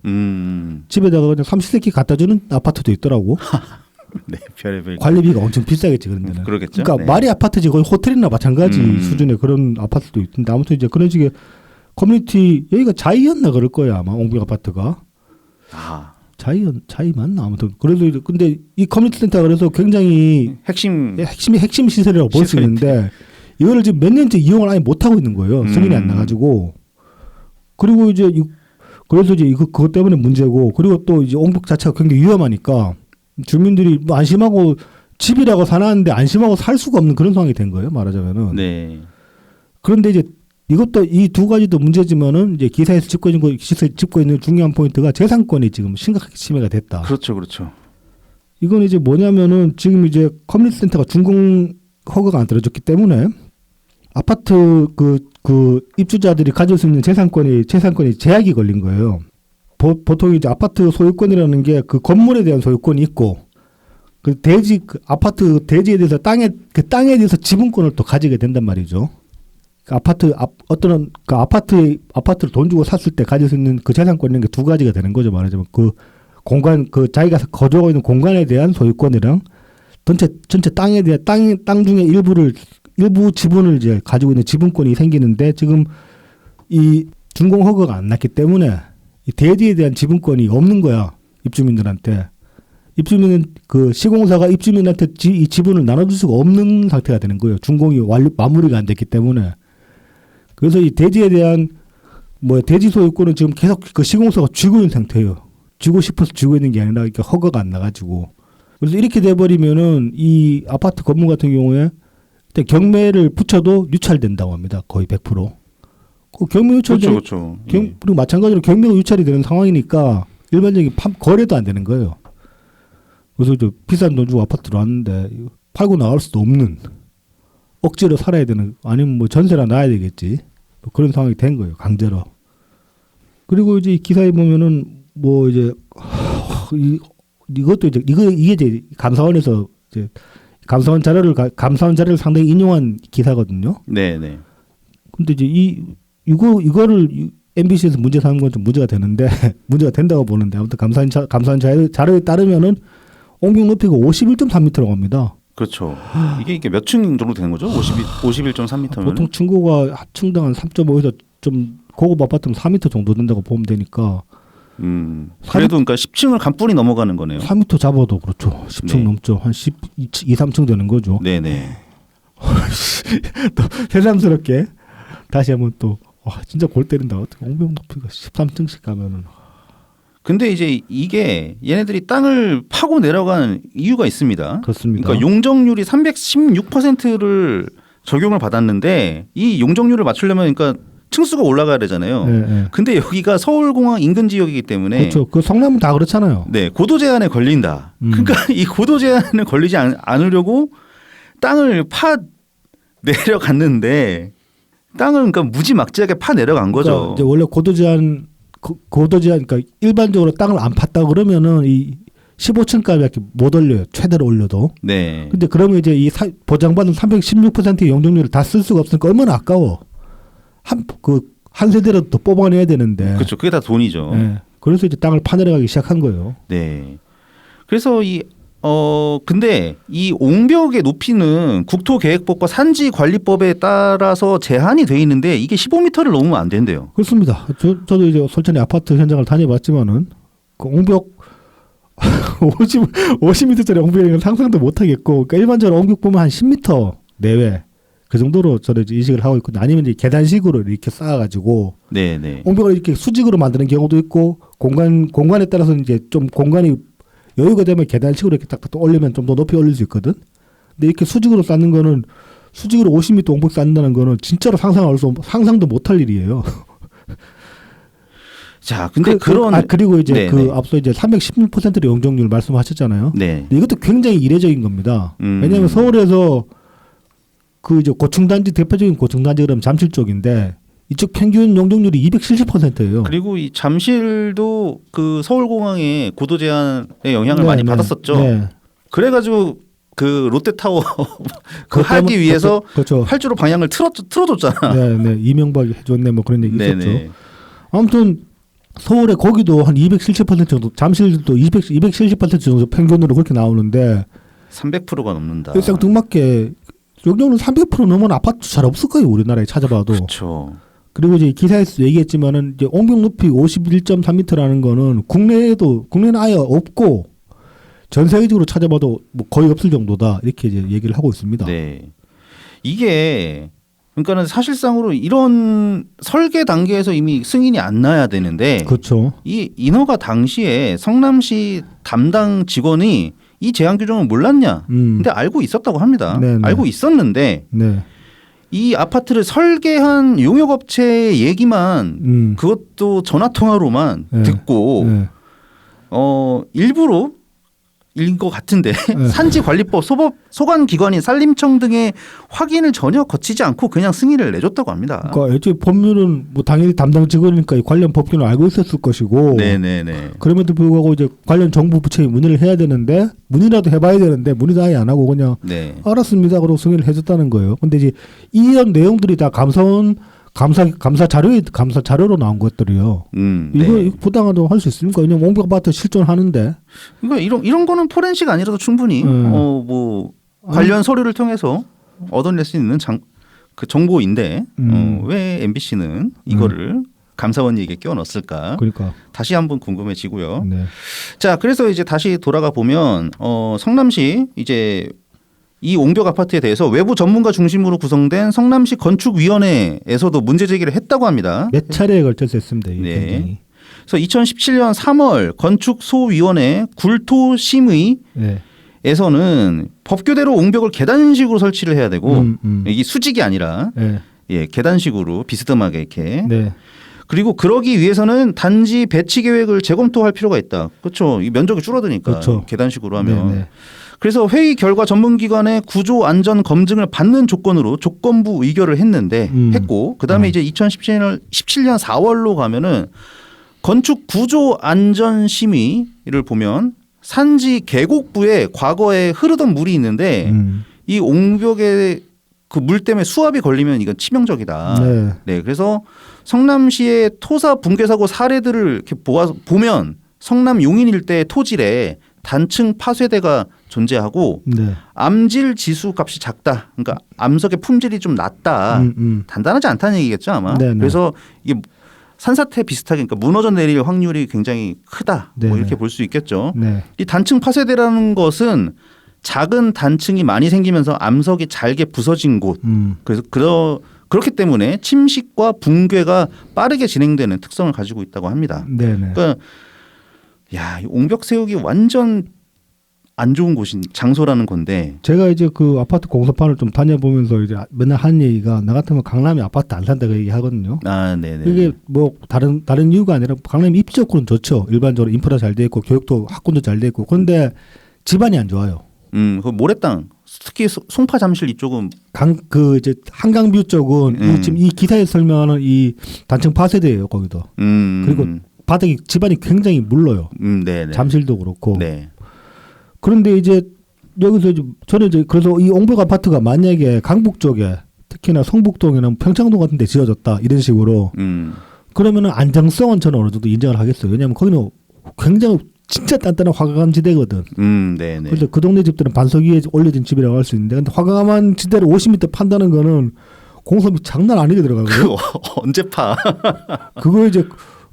집에다가 그냥 삼시세끼 갖다 주는 아파트도 있더라고. 네, 별의별. 관리비가 엄청 비싸겠지 그런 데는. 그러겠죠. 그러니까 네. 말이 아파트지 거의 호텔이나 마찬가지 수준의 그런 아파트도 있던데 아무튼 이제 그런 식의 커뮤니티 여기가 자이였나 그럴 거야 아마 옹벽 아파트가. 자이 맞나 아무튼 그래도 근데 이 커뮤니티 센터가 그래서 굉장히 핵심 시설이라고 볼 수 있는데 이거를 지금 몇 년째 이용을 아예 못 하고 있는 거예요. 승인이 안 나가지고. 그리고 이제 그래서 이제 그것 때문에 문제고 그리고 또 이제 옹벽 자체가 굉장히 위험하니까 주민들이 뭐 안심하고 집이라고 사놨는데 안심하고 살 수가 없는 그런 상황이 된 거예요. 말하자면은. 네. 그런데 이제 이것도 이 두 가지도 문제지만은 이제 기사에서 짚고 있는 중요한 포인트가 재산권이 지금 심각하게 침해가 됐다. 그렇죠, 그렇죠. 이건 이제 뭐냐면은 지금 이제 커뮤니티 센터가 준공 허가가 안 떨어졌기 때문에 아파트 그 입주자들이 가질 수 있는 재산권이 제약이 걸린 거예요. 보통 이제 아파트 소유권이라는 게 그 건물에 대한 소유권이 있고 그 아파트 대지에 대해서 땅에 대해서 지분권을 또 가지게 된단 말이죠. 그 아파트를 돈 주고 샀을 때 가질 수 있는 그 재산권이라는 게 두 가지가 되는 거죠. 말하자면 그 공간 자기가 거주하고 있는 공간에 대한 소유권이랑 전체 땅에 대한 땅 중에 일부 지분을 이제 가지고 있는 지분권이 생기는데 지금 이 준공 허가가 안 났기 때문에 이 대지에 대한 지분권이 없는 거야 입주민들한테. 입주민은 그 시공사가 입주민한테 이 지분을 나눠줄 수가 없는 상태가 되는 거예요. 준공이 마무리가 안 됐기 때문에. 그래서 이 대지에 대한 대지 소유권은 지금 계속 그 시공사가 쥐고 있는 상태예요. 쥐고 싶어서 쥐고 있는 게 아니라 이렇게 허가가 안 나가지고. 그래서 이렇게 돼버리면은 이 아파트 건물 같은 경우에 경매를 붙여도 유찰된다고 합니다. 거의 100%. 그 경매 유찰 그렇죠. 그리고 마찬가지로 경매가 유찰이 되는 상황이니까 일반적인 거래도 안 되는 거예요. 그래서 비싼 돈 주고 아파트 들어왔는데 팔고 나갈 수도 없는 억지로 살아야 되는 아니면 뭐 전세나 놔야 되겠지. 뭐 그런 상황이 된 거예요. 강제로. 그리고 이제 기사에 보면은 뭐 이제 이것도 이게 이제 감사원에서 이제 감사원 자료를 상당히 인용한 기사거든요. 네, 네. 근데 이제 이거를 MBC에서 문제 삼은 건 좀 문제가 되는데 문제가 된다고 보는데 아무튼 감사원 자료에 따르면은 옹벽 높이가 51.3m라고 합니다. 그렇죠. 이게 몇 층 정도 되는 거죠? 51.3m면 보통 층고가 층당 한 3.5에서 좀 고급 아파트면 4m 정도 된다고 보면 되니까. 그래도 그러니까 10층을 간뿐히 넘어가는 거네요. 4m 잡아도 그렇죠. 10층 네. 넘죠. 한 2, 3층 되는 거죠. 네네. 또 새삼스럽게 다시 한번 또 진짜 골 때린다. 어떻게 옹벽 높이가 13층씩 가면은. 근데 이제 이게 얘네들이 땅을 파고 내려간 이유가 있습니다. 그렇습니다. 그러니까 용적률이 316%를 적용을 받았는데 이 용적률을 맞추려면 그러니까 층수가 올라가야 되잖아요. 네. 근데 여기가 서울공항 인근 지역이기 때문에 그렇죠. 그 성남은 다 그렇잖아요. 네, 고도 제한에 걸린다. 그러니까 이 고도 제한에 걸리지 않으려고 땅을 파 내려갔는데 땅을 그러니까 무지막지하게 파 내려간 거죠. 그러니까 이제 원래 고도 제한 그러니까 일반적으로 땅을 안 팠다 그러면은 이 15층까지밖에 못 올려요. 최대로 올려도. 네. 근데 그러면 이제 이 보장받은 316%의 용적률을 다 쓸 수가 없으니까 얼마나 아까워. 한 세대라도 더 뽑아내야 되는데. 그렇죠. 그게 다 돈이죠. 네. 그래서 이제 땅을 파내려가기 시작한 거예요. 네. 그래서 이 근데 이 옹벽의 높이는 국토계획법과 산지관리법에 따라서 제한이 돼 있는데 이게 15m를 넘으면 안 된대요. 그렇습니다. 저도 이제 솔천히 아파트 현장을 다녀봤지만은 그 옹벽 50m짜리 옹벽은 상상도 못 하겠고, 그러니까 일반적으로 옹벽 보면 한 10m 내외 그 정도로 저는 이제 인식을 하고 있거든요. 아니면 이제 계단식으로 이렇게 쌓아가지고 네네. 옹벽을 이렇게 수직으로 만드는 경우도 있고, 공간에 따라서 이제 좀 공간이 여유가 되면 계단식으로 이렇게 딱딱 올리면 좀 더 높이 올릴 수 있거든. 근데 이렇게 수직으로 쌓는 거는, 수직으로 50m 옹벽 쌓는다는 거는 진짜로 상상도 못할 일이에요. 자, 근데 그리고 이제 네네. 그 앞서 이제 316%의 용적률 말씀하셨잖아요. 네. 근데 이것도 굉장히 이례적인 겁니다. 왜냐하면 서울에서 그 이제 고층단지, 대표적인 고층단지 그러면 잠실 쪽인데 이쪽 평균 용적률이 270%예요. 그리고 이 잠실도 그 서울공항의 고도 제한의 영향을 많이 받았었죠. 네. 그래가지고 그 롯데타워 그 하기 위해서 그렇죠. 활주로 방향을 틀어줬잖아. 네. 이명박이 해줬네 뭐 그런 얘기 있었죠. 네네. 아무튼 서울에 거기도 한 270% 정도, 잠실도 270% 정도 평균으로 그렇게 나오는데 300%가 넘는다. 일상 등맞게 용적률 300% 넘은 아파트 잘 없을 거예요, 우리나라에 찾아봐도. 그렇죠. 그리고 이제 기사에서 얘기했지만은 이제 옹벽 높이 51.3m라는 거는 국내에는 아예 없고 전 세계적으로 찾아봐도 뭐 거의 없을 정도다, 이렇게 이제 얘기를 하고 있습니다. 네. 이게 그러니까는 사실상으로 이런 설계 단계에서 이미 승인이 안 나야 되는데, 그렇죠. 이 인허가 당시에 성남시 담당 직원이 이 제한 규정을 몰랐냐? 근데 알고 있었다고 합니다. 네네. 알고 있었는데 네. 이 아파트를 설계한 용역업체의 얘기만 그것도 전화 통화로만 네. 듣고 네. 일부러 인 것 같은데 네. 산지관리법 소관기관인 산림청 등의 확인을 전혀 거치지 않고 그냥 승인을 내줬다고 합니다. 그러니까 애초에 법률은 뭐 당연히 담당 직원이니까 관련 법규는 알고 있었을 것이고, 네네네. 그럼에도 불구하고 이제 관련 정부 부처에 문의를 해야 되는데, 문의라도 해봐야 되는데 문의도 아예 안 하고 그냥 네. 알았습니다 그러고 승인을 해줬다는 거예요. 근데 이제 이런 내용들이 다 감사 자료로 나온 것들이요. 이거 네. 부당하다고 할 수 있습니까? 왜냐면 옹벽 아파트 실존하는데. 그러니까 이런 거는 포렌식 아니라도 충분히 뭐 관련 서류를 통해서 얻어낼 수 있는 그 정보인데 왜 MBC는 이거를 감사원 얘기에 끼워 넣었을까? 그러니까 다시 한번 궁금해지고요. 네. 자, 그래서 이제 다시 돌아가 보면 성남시 이제 이 옹벽 아파트에 대해서 외부 전문가 중심으로 구성된 성남시 건축위원회에서도 문제 제기를 했다고 합니다. 몇 차례에 걸쳐서 했습니다. 이 네. 굉장히. 그래서 2017년 3월 건축소위원회 굴토심의에서는 법규대로 옹벽을 계단식으로 설치를 해야 되고 이게 수직이 아니라 네. 예, 계단식으로 비스듬하게 이렇게. 네. 그리고 그러기 위해서는 단지 배치 계획을 재검토할 필요가 있다. 그렇죠. 이 면적이 줄어드니까 그렇죠. 계단식으로 하면. 네네. 그래서 회의 결과 전문기관의 구조 안전 검증을 받는 조건으로 조건부 의결을 했고 그다음에 이제 2017년 4월로 가면은 건축 구조 안전 심의를 보면 산지 계곡부에 과거에 흐르던 물이 있는데 이 옹벽에 그 물 때문에 수압이 걸리면 이건 치명적이다. 네. 네, 그래서 성남시의 토사 붕괴 사고 사례들을 이렇게 보면 성남 용인 일대 토질에 단층 파쇄대가 존재하고 네. 암질 지수 값이 작다. 그러니까 암석의 품질이 좀 낮다. 단단하지 않다는 얘기겠죠 아마. 네네. 그래서 이게 산사태 비슷하게 그러니까 무너져 내릴 확률이 굉장히 크다. 뭐 네네. 이렇게 볼 수 있겠죠. 네. 이 단층 파쇄대라는 것은 작은 단층이 많이 생기면서 암석이 잘게 부서진 곳. 그래서 그렇기 때문에 침식과 붕괴가 빠르게 진행되는 특성을 가지고 있다고 합니다. 네네. 그러니까 야, 이 옹벽 세우기 완전 안 좋은 곳인 장소라는 건데. 제가 이제 그 아파트 공사판을 좀 다녀보면서 이제 맨날 하는 얘기가, 나 같으면 강남에 아파트 안 산다고 얘기하거든요. 아, 네네. 이게 뭐 다른 이유가 아니라 강남이 입지적으로는 좋죠. 일반적으로 인프라 잘 돼 있고 교육도 학군도 잘 돼 있고. 그런데 집안이 안 좋아요. 그 모래땅 특히 송파 잠실 이쪽은 그 이제 한강뷰 쪽은 지금 이 기사에 설명하는 이 단층 파쇄대예요, 거기도. 그리고 바닥이 집안이 굉장히 물러요. 네네. 잠실도 그렇고. 네. 그런데 이제 여기서 저는 이제 그래서 이 옹벽 아파트가 만약에 강북 쪽에 특히나 성북동이나 평창동 같은 데 지어졌다 이런 식으로 그러면은 안정성은 저는 어느 정도 인정을 하겠어요. 왜냐하면 거기는 굉장히 진짜 단단한 화강암 지대거든. 네네. 그래서 그 동네 집들은 반석 위에 올려진 집이라고 할 수 있는데, 근데 화강암 지대를 50m 판다는 거는 공섭이 장난 아니게 들어가거든요. 언제 파? 그거 이제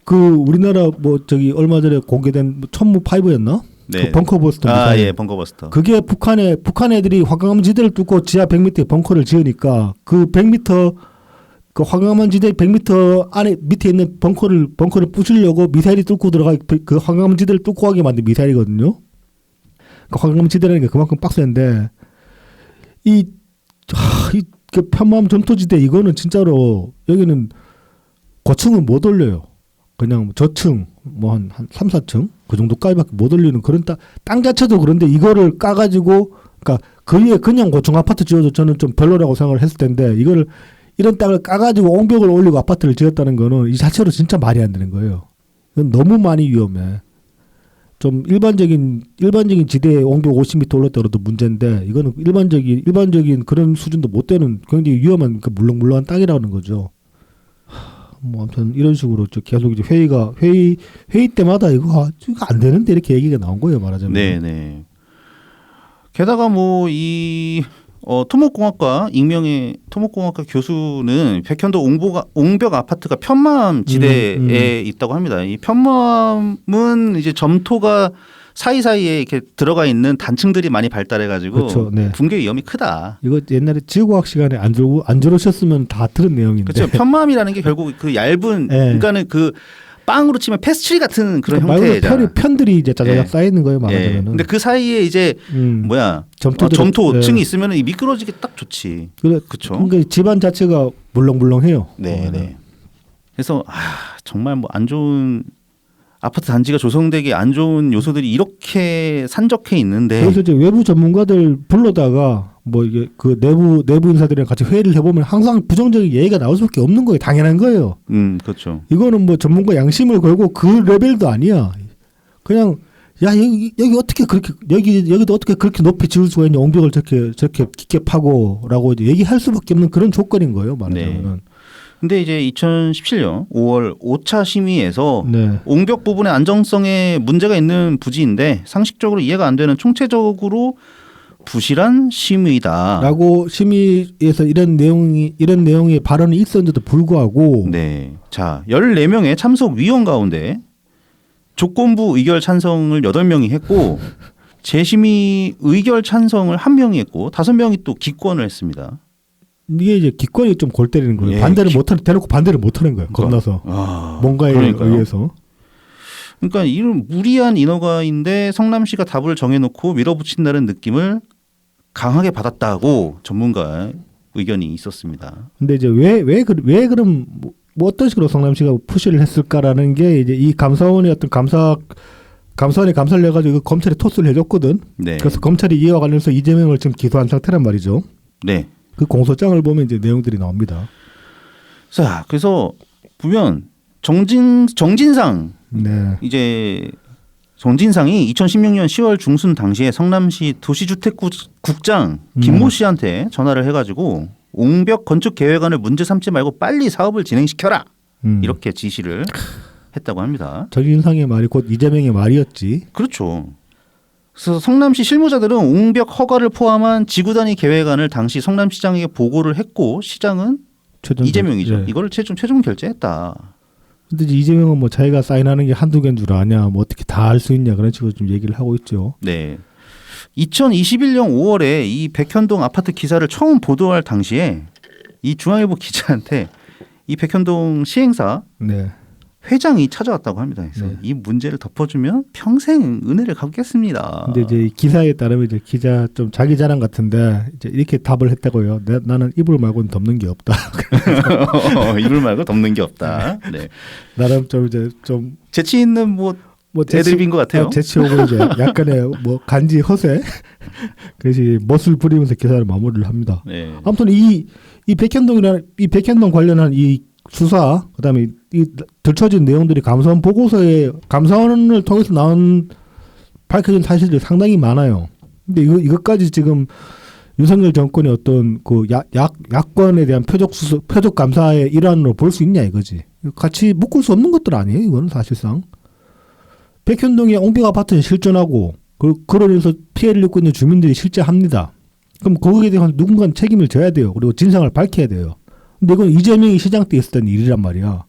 그 우리나라 뭐 저기 얼마 전에 공개된 천무 5였나? 네. 그 벙커버스터. 예, 벙커버스터. 그게 북한 애들이 화강암 지대를 뚫고 지하 100m에 벙커를 지으니까 그 100m 그 화강암 지대 100m 안에 밑에 있는 벙커를 부수려고 미사일이 뚫고 들어가 그 화강암 지대를 뚫고 가게 만든 미사일이거든요. 그 화강암 지대라는 게 그만큼 빡센데 그 편마음 전투지대 이거는 진짜로 여기는 고층은 못 올려요. 그냥 저층 뭐 한 3, 4층 그 정도까지밖에 못 올리는 그런 땅 자체도 그런데 이거를 까가지고 그러니까 그 위에 그냥 고층 아파트 지어도 저는 좀 별로라고 생각을 했을 텐데 이거를 이런 땅을 까가지고 옹벽을 올리고 아파트를 지었다는 거는 이 자체로 진짜 말이 안 되는 거예요. 이건 너무 많이 위험해. 좀 일반적인 지대에 옹벽 50m 올렸다고도 문제인데 이거는 일반적인 그런 수준도 못 되는 굉장히 위험한 그 물렁물렁한 땅이라는 거죠. 뭐 아무튼 이런 식으로 계속 이제 회의 때마다 이거 안 되는데 이렇게 얘기가 나온 거예요, 말하자면. 네네. 게다가 뭐 이 토목공학과 익명의 토목공학과 교수는 백현도 옹벽 아파트가 편마음 지대에 있다고 합니다. 이 편마음은 이제 점토가 사이사이에 이렇게 들어가 있는 단층들이 많이 발달해가지고 그렇죠, 네. 붕괴 위험이 크다. 이거 옛날에 지구과학 시간에 안 들으셨으면 다 들은 내용인데. 그렇죠. 편마음이라는 게 결국 그 얇은 네. 그러니까는 그 빵으로 치면 패스트리 같은 그런 그러니까 형태잖아. 편들이 이제 짜자작 예. 쌓여 있는 거예요, 말하자면. 예. 근데 그 사이에 이제 점토층이 있으면 이 미끄러지기 딱 좋지. 그렇죠. 그러니까 집안 자체가 물렁물렁해요. 네. 그래서 정말 뭐 안 좋은 아파트 단지가 조성되기 안 좋은 요소들이 이렇게 산적해 있는데. 그래서 이제 외부 전문가들 불러다가 뭐 이게 그 내부 인사들이랑 같이 회의를 해보면 항상 부정적인 얘기가 나올 수밖에 없는 거예요. 당연한 거예요. 그렇죠. 이거는 뭐 전문가 양심을 걸고 그 레벨도 아니야. 그냥 야 여기 어떻게 그렇게 여기도 어떻게 그렇게 높이 지을 수가 있냐, 옹벽을 저렇게 깊게 파고라고 이제 얘기할 수밖에 없는 그런 조건인 거예요, 말하자면은. 네. 근데 이제 2017년 5월 5차 심의에서 옹벽 부분의 안정성에 문제가 있는 부지인데 상식적으로 이해가 안 되는 총체적으로 부실한 심의다라고 심의에서 이런 내용의 발언이 있었는데도 불구하고 네. 자, 14명의 참석 위원 가운데 조건부 의결 찬성을 8명이 했고 재심의 의결 찬성을 1명이 했고 5명이 또 기권을 했습니다. 이게 이제 기권이 좀 골 때리는 거예요. 대놓고 반대를 못 하는 거예요. 겁나서. 뭔가에 의해서. 그러니까 이런 무리한 인허가인데 성남시가 답을 정해놓고 밀어붙인다는 느낌을 강하게 받았다고 전문가 의견이 있었습니다. 근데 이제 왜 그럼 뭐 어떤 식으로 성남시가 푸시를 했을까라는 게 이제 이 감사원의 어떤 감사원에 감사를 해가지고 검찰에 토스를 해줬거든. 네. 그래서 검찰이 이와 관련해서 이재명을 지금 기소한 상태란 말이죠. 네. 그 공소장을 보면 이제 내용들이 나옵니다. 자, 그래서 보면 정진상 네. 이제 정진상이 2016년 10월 중순 당시에 성남시 도시주택국장 김모 씨한테 전화를 해가지고 옹벽 건축 계획안을 문제 삼지 말고 빨리 사업을 진행시켜라 이렇게 지시를 했다고 합니다. 정진상의 말이 곧 이재명의 말이었지. 그렇죠. 그래서 성남시 실무자들은 옹벽 허가를 포함한 지구 단위 계획안을 당시 성남시장에게 보고를 했고 시장은 이재명이죠. 네. 이걸 최종 결재했다. 근데 이재명은 뭐 자기가 사인하는 게 한두 개인 줄 아냐, 뭐 어떻게 다 할 수 있냐 그런 식으로 좀 얘기를 하고 있죠. 네. 2021년 5월에 이 백현동 아파트 기사를 처음 보도할 당시에 이 중앙일보 기자한테 이 백현동 시행사 회장이 찾아왔다고 합니다. 그래서 이 문제를 덮어주면 평생 은혜를 갚겠습니다. 근데 이제 기사에 따르면 이제 기자 좀 자기 자랑 같은데 이제 이렇게 답을 했다고요. 나는 이불 말고는 덮는 게 없다. 이불 말고 덮는 게 없다. 네. 나름 좀 이제 좀 재치 있는 뭐 애드립인 것 같아요. 재치 오고 이제 약간의 뭐 간지 허세 그래서 멋을 부리면서 기사를 마무리를 합니다. 네. 아무튼 이 백현동 관련한 이 수사 그다음에 이 들춰진 내용들이 감사원 보고서에 감사원을 통해서 밝혀진 사실들이 상당히 많아요. 근데 이것까지 지금 윤석열 정권의 어떤 그 야권에 대한 표적 감사의 일환으로 볼 수 있냐 이거지. 같이 묶을 수 없는 것들 아니에요. 이거는 사실상 백현동의 옹벽 아파트는 실존하고 그러면서 피해를 입고 있는 주민들이 실제 합니다. 그럼 거기에 대해서 누군가는 책임을 져야 돼요. 그리고 진상을 밝혀야 돼요. 근데 이건 이재명이 시장 때 있었던 일이란 말이야.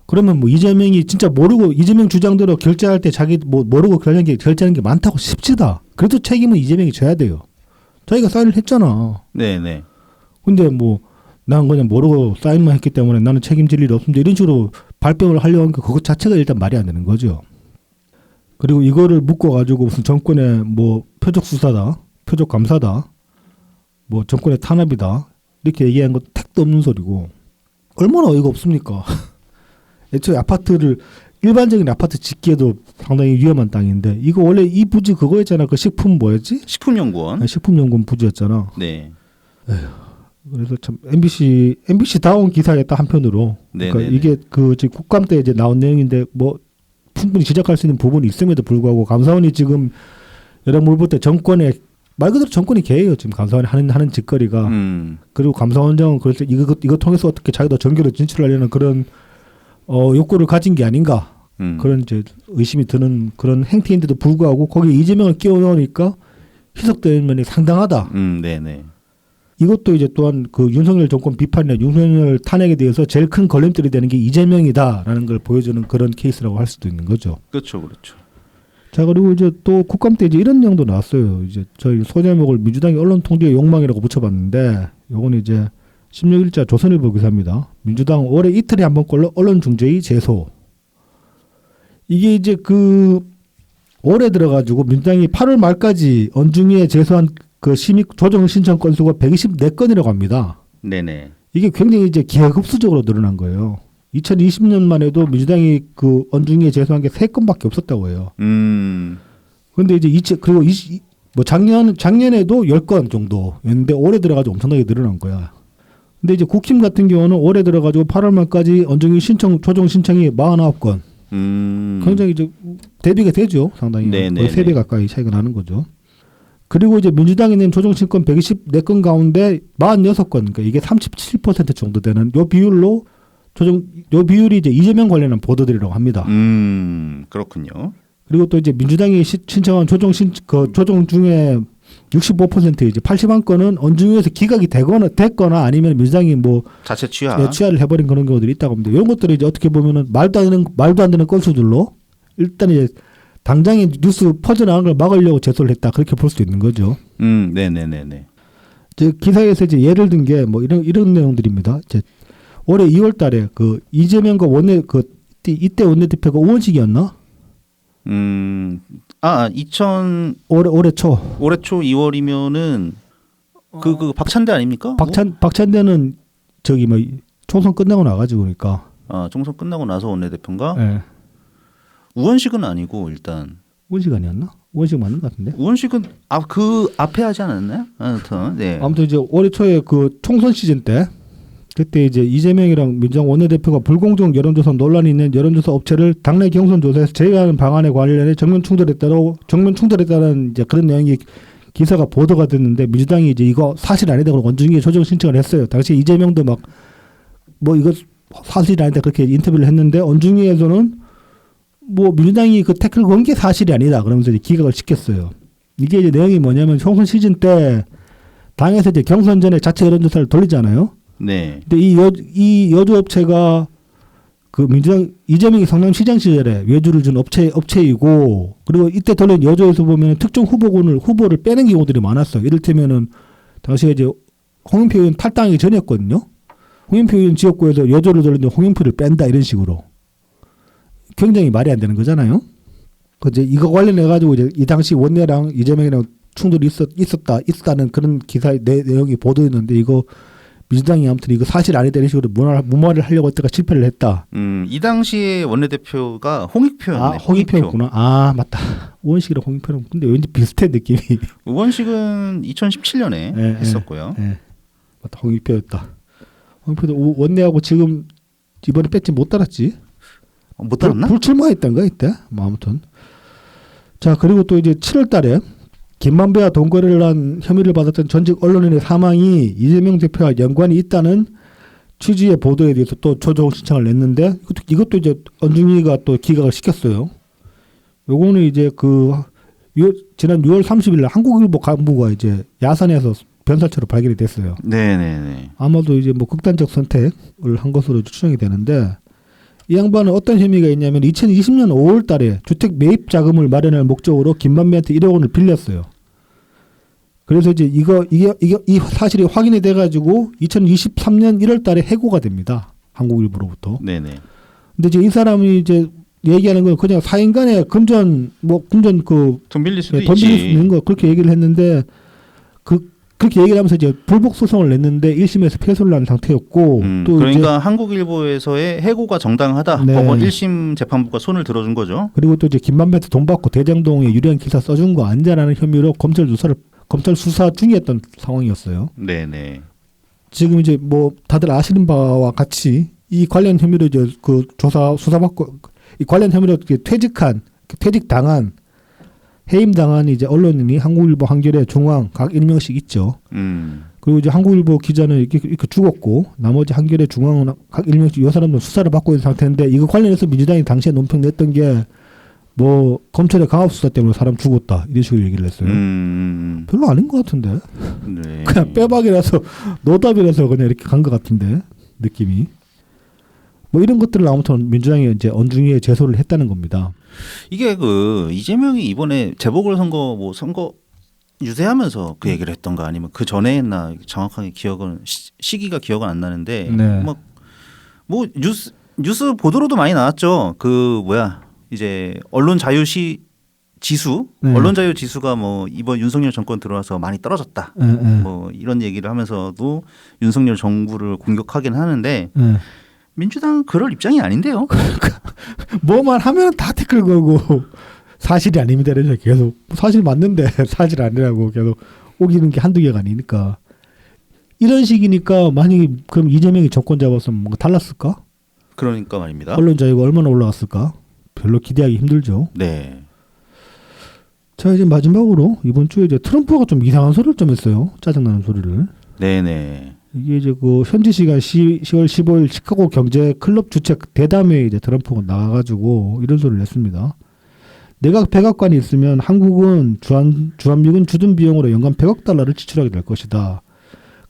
그러면 뭐 이재명이 진짜 모르고 이재명 주장대로 결제할 때 자기 뭐 모르고 결제하는 게 많다고 칩시다. 그래도 책임은 이재명이 져야 돼요. 자기가 사인을 했잖아. 네네. 근데 뭐 난 그냥 모르고 사인만 했기 때문에 나는 책임질 일이 없습니다. 이런 식으로 발뺌을 하려고 하니까 그것 자체가 일단 말이 안 되는 거죠. 그리고 이거를 묶어가지고 무슨 정권의 뭐 표적 수사다, 표적 감사다, 뭐 정권의 탄압이다 이렇게 얘기한 건 택도 없는 소리고 얼마나 어이가 없습니까? 애초에 아파트를 일반적인 아파트 짓기에도 상당히 위험한 땅인데 이거 원래 이 부지 그거였잖아. 그 식품 뭐였지? 식품연구원. 식품연구원 부지였잖아. 네. 그래서 참 MBC 다운 기사였다 한편으로. 그러니까 네네네. 이게 그 지금 국감 때 이제 나온 내용인데 뭐 충분히 지적할 수 있는 부분이 있음에도 불구하고 감사원이 지금 여러분 볼 때 정권의 말 그대로 정권이 개예요. 지금 감사원이 하는 짓거리가. 그리고 감사원장은 그래서 이거 통해서 어떻게 자기도 정계로 진출하려는 그런 욕구를 가진 게 아닌가. 그런 이제 의심이 드는 그런 행태인데도 불구하고 거기에 이재명을 끼워 넣으니까 희석되는 면이 상당하다. 네네. 이것도 이제 또한 그 윤석열 정권 비판이나 윤석열 탄핵에 대해서 제일 큰 걸림돌이 되는 게 이재명이다라는 걸 보여주는 그런 케이스라고 할 수도 있는 거죠. 그렇죠, 그렇죠. 자, 그리고 이제 또 국감 때 이제 이런 내용도 나왔어요. 이제 저희 소제목을 민주당의 언론 통제의 욕망이라고 붙여봤는데, 요건 이제 16일자 조선일보 기사입니다. 민주당 올해 이틀에 한 번꼴로 언론 중재위 제소. 이게 이제 그 올해 들어가지고 민주당이 8월 말까지 언중위에 제소한 그 심의 조정 신청 건수가 124건이라고 합니다. 네네. 이게 굉장히 이제 기하급수적으로 늘어난 거예요. 2020년만 해도 민주당이 그 언중위에 제소한 게 3건밖에 없었다고 해요. 그런데 이제 그리고 뭐 작년에도 10건 정도였는데 올해 들어가지고 엄청나게 늘어난 거야. 근데 이제 국힘 같은 경우는 올해 들어가지고 8월 말까지 언중위 조정 신청이 49건. 굉장히 이제 대비가 되죠. 상당히. 거의 3배 가까이 차이가 나는 거죠. 그리고 이제 민주당이 낸 조정 신청 124건 가운데 46건, 그러니까 이게 37% 정도 되는 요 비율로 요 비율이 이제 이재명 관련한 보도들이라고 합니다. 그렇군요. 그리고 또 이제 민주당이 신청한 조정 중에 65% 이제 80만 건은 언중위에서 기각이 됐거나 아니면 민주당이 뭐 자체 취하를 해버린 그런 경우들이 있다고 합니다. 이런 것들이 이제 어떻게 보면은 말도 안 되는 건수들로 일단 이제 당장에 뉴스 퍼져나가는 걸 막으려고 제소를 했다. 그렇게 볼 수 있는 거죠. 네네네네. 이제 기사에서 이제 예를 든 게 뭐 이런 내용들입니다. 이제 올해 2월 달에 그 이재명과 이때 원내대표가 우원식이었나? 올해 초 2월이면은 그 박찬대 아닙니까? 박찬대는 저기 뭐 총선 끝나고 나가지고 그러니까. 총선 끝나고 나서 원내대표인가? 네. 우원식은 아니고 일단. 우원식 아니었나? 우원식 맞는 것 같은데. 우원식은 그 앞에 하지 않았나요? 아무튼 네. 아무튼 이제 올해 초에 그 총선 시즌 때 그때 이제 이재명이랑 민주당 원내대표가 불공정 여론조사 논란이 있는 여론조사 업체를 당내 경선 조사에서 제외하는 방안에 관련해 정면 충돌했다는 이제 그런 내용이 기사가 보도가 됐는데 민주당이 이제 이거 사실 아니다 그러고 언중위에 조정 신청을 했어요. 당시 이재명도 막 뭐 이거 사실 아니다 그렇게 인터뷰를 했는데 언중위에서는 뭐 민주당이 그 태클 건 게 사실이 아니다 그러면서 이제 기각을 시켰어요. 이게 이제 내용이 뭐냐면 총선 시즌 때 당에서 이제 경선 전에 자체 여론조사를 돌리잖아요. 네. 근데 이 여주업체가 그 민주당 이재명이 성남시장 시절에 외주를 준 업체이고 그리고 이때 돌린 여주에서 보면 특정 후보를 빼는 경우들이 많았어요. 이를테면은 당시에 이제 홍영표 의원 탈당하기 전이었거든요. 홍영표 의원 지역구에서 여주를 돌리는데 홍영표를 뺀다 이런 식으로 굉장히 말이 안 되는 거잖아요. 그 이제 이거 관련해 가지고 이제 이 당시 원내랑 이재명이랑 충돌이 있었다는 그런 기사 내용이 보도했는데 이거 민주당이 아무튼 이거 사실 아니다 이런 식으로 무마를 하려고 했다가 실패를 했다. 이 당시에 원내대표가 홍익표였네. 홍익표였구나. 맞다. 우원식이랑 홍익표랑 근데 왠지 비슷해 느낌이. 우원식은 2017년에 했었고요. 맞다. 홍익표였다. 홍익표도 원내하고 지금 이번에 뺐지 못 달았지. 못 달았나? 불출마했던가 이때. 뭐 아무튼. 자 그리고 또 이제 7월달에 김만배와 동거래를 한 혐의를 받았던 전직 언론인의 사망이 이재명 대표와 연관이 있다는 취지의 보도에 대해서 또 조정 신청을 냈는데 이것도 이제 언중위가 또 기각을 시켰어요. 요거는 이제 지난 6월 30일 날 한국일보 간부가 이제 야산에서 변살체로 발견이 됐어요. 네네네. 아마도 이제 뭐 극단적 선택을 한 것으로 추정이 되는데 이 양반은 어떤 혐의가 있냐면 2020년 5월 달에 주택 매입 자금을 마련할 목적으로 김만배한테 1억 원을 빌렸어요. 그래서 이제 이 사실이 확인이 돼가지고 2023년 1월 달에 해고가 됩니다. 한국일보로부터. 네네. 근데 이제 이 사람이 이제 얘기하는 건 그냥 사인간에 금전 돈 빌릴 수도 돈 빌릴 수 있지. 있는 거 그렇게 얘기를 했는데 그렇게 얘기를 하면서 이제 불복 소송을 냈는데 1심에서 패소를 한 상태였고 또 그러니까 이제 한국일보에서의 해고가 정당하다. 네. 법원 1심 재판부가 손을 들어준 거죠. 그리고 또 이제 김만배한테 돈 받고 대장동에 유리한 기사 써준 거 아니냐라는 혐의로 검찰 수사 중이었던 상황이었어요. 네네. 지금 이제 뭐 다들 아시는 바와 같이 이 관련 혐의로 이제 그 수사받고 이 관련 혐의로 퇴직당한 해임당한 이제 언론인이 한국일보, 한겨레, 중앙 각 1명씩 있죠. 그리고 이제 한국일보 기자는 이렇게 죽었고 나머지 한겨레, 중앙은 각 1명씩 이 사람들 수사를 받고 있는 상태인데 이거 관련해서 민주당이 당시에 논평 냈던 게 뭐 검찰의 강압 수사 때문에 사람 죽었다 이런 식으로 얘기를 했어요. 별로 아닌 것 같은데. 네. 그냥 빼박이라서 노답이라서 그냥 이렇게 간 것 같은데 느낌이. 뭐 이런 것들을 아무튼 민주당이 이제 언중위에 제소를 했다는 겁니다. 이게 이재명이 이번에 재보궐선거 선거 유세하면서 그 얘기를 했던가 아니면 그 전에 했나 정확하게 기억은 시기가 기억은 안 나는데 네. 뭐 뉴스 보도로도 많이 나왔죠. 이제 언론 자유 지수, 네. 언론 자유 지수가 뭐 이번 윤석열 정권 들어와서 많이 떨어졌다. 네. 뭐 이런 얘기를 하면서도 윤석열 정부를 공격하긴 하는데 네. 민주당은 그럴 입장이 아닌데요. 뭐만 하면 다 댓글 걸고 사실이 아닙니다. 이래서 계속 사실 맞는데 사실 아니라고 계속 오기는 게 한두 개가 아니니까 이런 식이니까 만약에 그럼 이재명이 정권 잡았으면 뭔가 달랐을까? 그러니까 말입니다. 언론 자유가 얼마나 올라갔을까? 별로 기대하기 힘들죠. 네. 자 이제 마지막으로 이번 주에 이제 트럼프가 좀 이상한 소리를 좀 했어요. 짜증나는 소리를. 네네. 이게 이제 현지 시간 10월 15일 시카고 경제 클럽 주최 대담회에 이제 트럼프가 나가가지고 이런 소리를 냈습니다. 내각 백악관이 있으면 한국은 주한미군 주둔 비용으로 연간 100억 달러를 지출하게 될 것이다.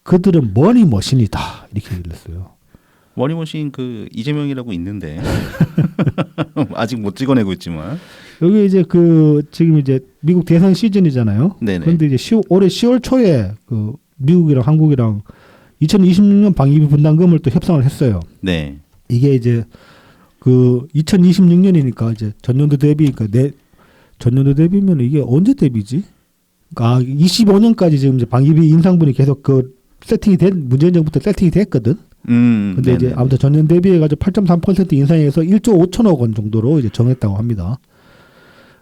그들은 머니머신이다. 이렇게 얘기를 했어요. 머니머신 이재명이라고 있는데 아직 못 찍어내고 있지만 여기 이제 지금 이제 미국 대선 시즌이잖아요. 네네. 그런데 이제 올해 10월 초에 미국이랑 한국이랑 2026년 방위비 분담금을 또 협상을 했어요. 네. 이게 이제 2026년이니까 이제 전년도 대비 전년도 대비면 이게 언제 대비지? 25년까지 지금 이제 방위비 인상분이 계속 문재인 정부 때 세팅이 됐거든. 근데 네네. 이제 아무튼 전년 대비해가지고 8.3% 인상해서 1조 5천억 원 정도로 이제 정했다고 합니다.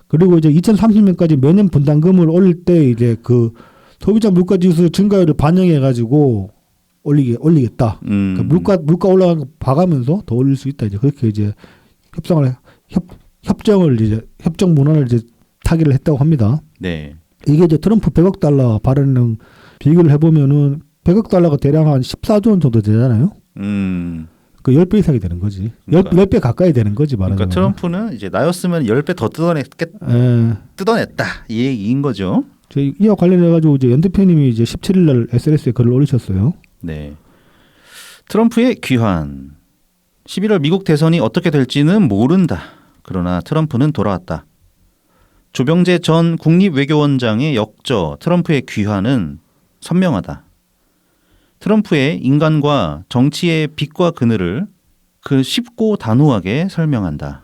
그리고 이제 2030년까지 매년 분담금을 올릴 때 이제 소비자 물가지수 증가율을 반영해가지고 올리겠다. 그러니까 물가 올라가는 거 봐가면서 더 올릴 수 있다. 이제 그렇게 이제 협정 문안을 이제 타결을 했다고 합니다. 네. 이게 이제 트럼프 100억 달러 발언랑 비교를 해보면은 100억 달러가 대략 한 14조 원 정도 되잖아요. 10배 이상이 되는 거지. 그러니까. 10배 가까이 되는 거지 말하자면. 그러니까 트럼프는 이제 나였으면 10배 더 뜯어냈다 이 얘기인 거죠. 이와 관련해가지고 이제 연 대표님이 이제 17일 날 SNS에 글을 올리셨어요. 네. 트럼프의 귀환. 11월 미국 대선이 어떻게 될지는 모른다. 그러나 트럼프는 돌아왔다. 조병재 전 국립외교원장의 역저 트럼프의 귀환은 선명하다. 트럼프의 인간과 정치의 빛과 그늘을 쉽고 단호하게 설명한다.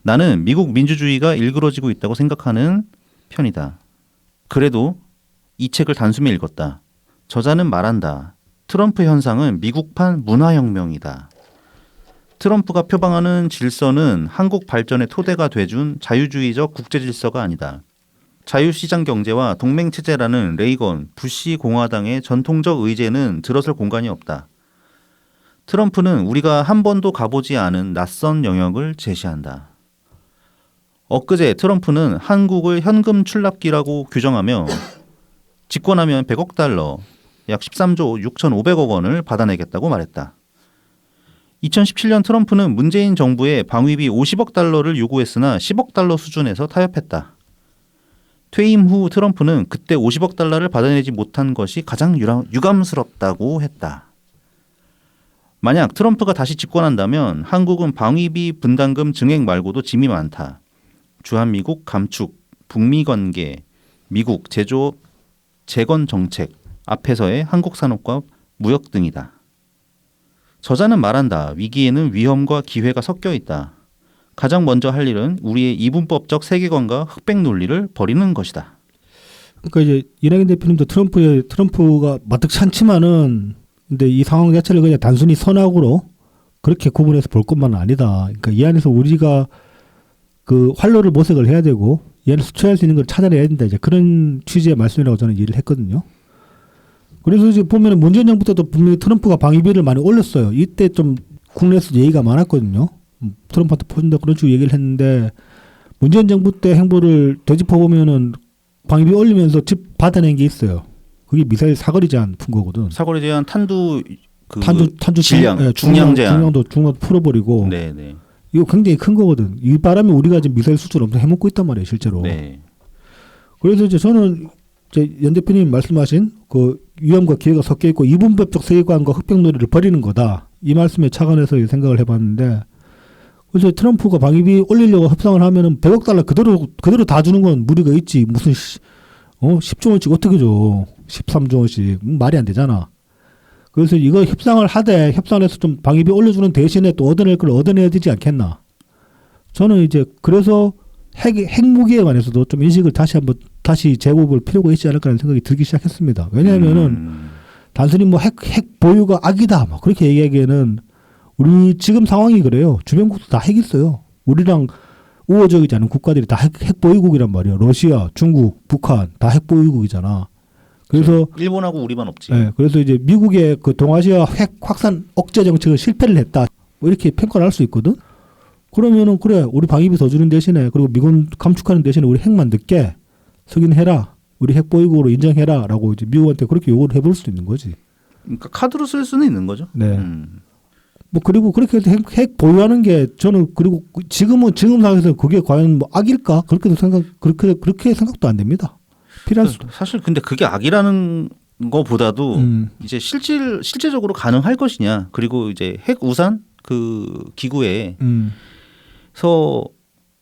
나는 미국 민주주의가 일그러지고 있다고 생각하는 편이다. 그래도 이 책을 단숨에 읽었다. 저자는 말한다. 트럼프 현상은 미국판 문화혁명이다. 트럼프가 표방하는 질서는 한국 발전의 토대가 돼준 자유주의적 국제질서가 아니다. 자유시장 경제와 동맹체제라는 레이건, 부시 공화당의 전통적 의제는 들어설 공간이 없다. 트럼프는 우리가 한 번도 가보지 않은 낯선 영역을 제시한다. 엊그제 트럼프는 한국을 현금 출납기라고 규정하며 집권하면 100억 달러, 약 13조 6,500억 원을 받아내겠다고 말했다. 2017년 트럼프는 문재인 정부에 방위비 50억 달러를 요구했으나 10억 달러 수준에서 타협했다. 퇴임 후 트럼프는 그때 50억 달러를 받아내지 못한 것이 가장 유감스럽다고 했다. 만약 트럼프가 다시 집권한다면 한국은 방위비 분담금 증액 말고도 짐이 많다. 주한미국 감축, 북미 관계, 미국 제조업 재건 정책 앞에서의 한국 산업과 무역 등이다. 저자는 말한다. 위기에는 위험과 기회가 섞여 있다. 가장 먼저 할 일은 우리의 이분법적 세계관과 흑백 논리를 버리는 것이다. 그러니까 이제 이낙연 대표님도 트럼프가 마뜩 찬치만은 근데 이 상황 자체를 그냥 단순히 선악으로 그렇게 구분해서 볼 것만은 아니다. 그러니까 이 안에서 우리가 그 활로를 모색을 해야 되고 이 안에서 취할 수 있는 걸 찾아내야 된다. 이제 그런 취지의 말씀이라고 저는 이해를 했거든요. 그래서 이제 보면은 문재인 정부 때도 분명히 트럼프가 방위비를 많이 올렸어요. 이때 좀 국내에서 얘기가 많았거든요. 트럼프한테 퍼준다 그런 식으로 얘기를 했는데 문재인 정부 때 행보를 되짚어 보면은 방위비 올리면서 집 받아낸 게 있어요. 그게 미사일 사거리 제한 푼 거거든. 사거리 제한 탄두 질량, 중량 제한. 중량도 풀어버리고. 네네. 이거 굉장히 큰 거거든. 이 바람에 우리가 지금 미사일 수출 엄청 해먹고 있단 말이에요, 실제로. 네. 그래서 이제 저는 이제 연 대표님 말씀하신 그 위험과 기회가 섞여 있고 이분법적 세계관과 흑백놀이를 버리는 거다. 이 말씀에 착안해서 생각을 해봤는데, 그래서 트럼프가 방위비 올리려고 협상을 하면은 100억 달러 그대로 다 주는 건 무리가 있지. 무슨 10조 원씩 어떻게 줘? 13조 원씩 말이 안 되잖아. 그래서 이거 협상을 하되 협상에서 좀 방위비 올려주는 대신에 또 얻어낼 걸 얻어내야 되지 않겠나. 저는 이제 그래서 핵무기에 관해서도 좀 인식을 다시 재고볼 필요가 있지 않을까라는 생각이 들기 시작했습니다. 왜냐하면은 단순히 뭐 핵 보유가 악이다 막 그렇게 얘기하기에는 우리 지금 상황이 그래요. 주변국도 다 핵 있어요. 우리랑 우호적이지 않은 국가들이 다 핵 보유국이란 말이에요. 러시아, 중국, 북한 다 핵 보유국이잖아. 그래서 일본하고 우리만 없지. 네, 그래서 이제 미국의 그 동아시아 핵 확산 억제 정책은 실패를 했다. 뭐 이렇게 평가를 할 수 있거든. 그러면은 그래 우리 방위비 더 주는 대신에 그리고 미군 감축하는 대신에 우리 핵만 늦게 승인해라. 우리 핵 보유국으로 인정해라라고 이제 미국한테 그렇게 요구를 해볼 수도 있는 거지. 그러니까 카드로 쓸 수는 있는 거죠. 네. 뭐 그리고 그렇게 해서 핵 보유하는 게 저는 그리고 지금 상황에서 그게 과연 뭐 악일까 그렇게 생각도 안 됩니다. 필요할 수도. 사실 근데 그게 악이라는 거보다도 이제 실제적으로 가능할 것이냐 그리고 이제 핵 우산 그 기구에서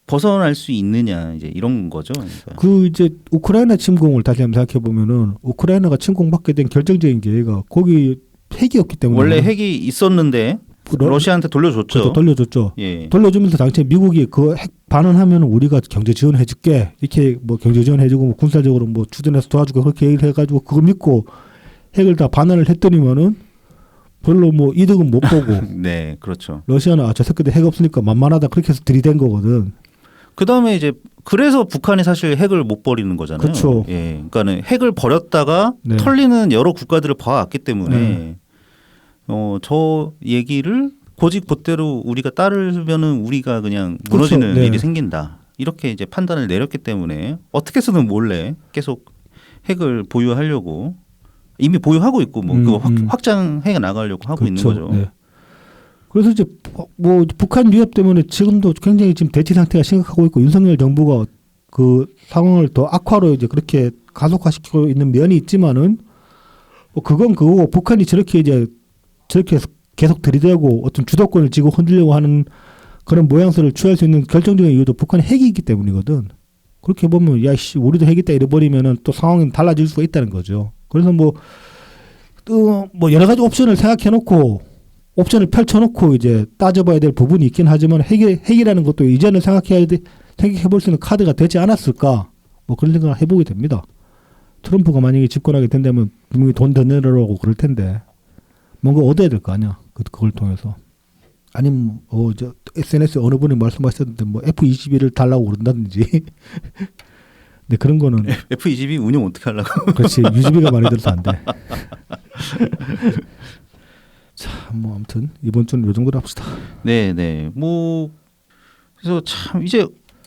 벗어날 수 있느냐 이제 이런 거죠. 그러니까. 그 이제 우크라이나 침공을 다시 한번 생각해 보면은 우크라이나가 침공받게 된 결정적인 계기가 거기 핵이 없기 때문에 원래 핵이 있었는데 러시아한테 돌려줬죠. 그렇죠, 돌려줬죠. 예. 돌려주면서 당시에 미국이 그 핵 반환하면 우리가 경제 지원해줄게 이렇게 뭐 경제 지원해주고 뭐 군사적으로 뭐 주둔해서 도와주고 그렇게 얘기를 해가지고 그거 믿고 핵을 다 반환을 했더니만은 별로 뭐 이득은 못 보고. 네, 그렇죠. 러시아는 저 새끼들 핵 없으니까 만만하다 그렇게 해서 들이댄 거거든. 그 다음에 이제 그래서 북한이 사실 핵을 못 버리는 거잖아요. 그렇죠. 예, 그러니까는 핵을 버렸다가 네. 털리는 여러 국가들을 봐왔기 때문에 저 얘기를 고집곧대로 우리가 따르면은 우리가 그냥 무너지는 그렇죠. 네. 일이 생긴다. 이렇게 이제 판단을 내렸기 때문에 어떻게 해서든 몰래 계속 핵을 보유하려고 이미 보유하고 있고 뭐 그거 확장해 나가려고 하고 그렇죠. 있는 거죠. 네. 그래서 이제 뭐 북한 위협 때문에 지금도 굉장히 지금 대치 상태가 심각하고 있고 윤석열 정부가 그 상황을 더 악화로 이제 그렇게 가속화시키고 있는 면이 있지만은 뭐 그건 그거고 북한이 저렇게 계속 들이대고 어떤 주도권을 쥐고 흔들려고 하는 그런 모양새를 취할 수 있는 결정적인 이유도 북한의 핵이 있기 때문이거든. 그렇게 보면 야씨 우리도 핵 있다 이래버리면은 또 상황이 달라질 수가 있다는 거죠. 그래서 뭐 여러 가지 옵션을 생각해놓고 옵션을 펼쳐놓고 이제 따져봐야 될 부분이 있긴 하지만 핵이라는 것도 이제는 생각해볼 수 있는 카드가 되지 않았을까 뭐 그런 생각을 해보게 됩니다. 트럼프가 만약에 집권하게 된다면 분명히 돈 더 내라고 그럴 텐데 뭔가 얻어야 될 거 아니야. 그걸 통해서. 아니면 저 SNS에 어느 분이 말씀하셨는데 뭐 F-22를 달라고 그런다든지. 근데 그런 거는 F-22 운영 어떻게 하려고? 그렇지. 유지비가 많이 들어서 안 돼. 자, 뭐 아무튼 이번 주는 이 정도로 합시다. 네, 네. 뭐 그래서 참 이제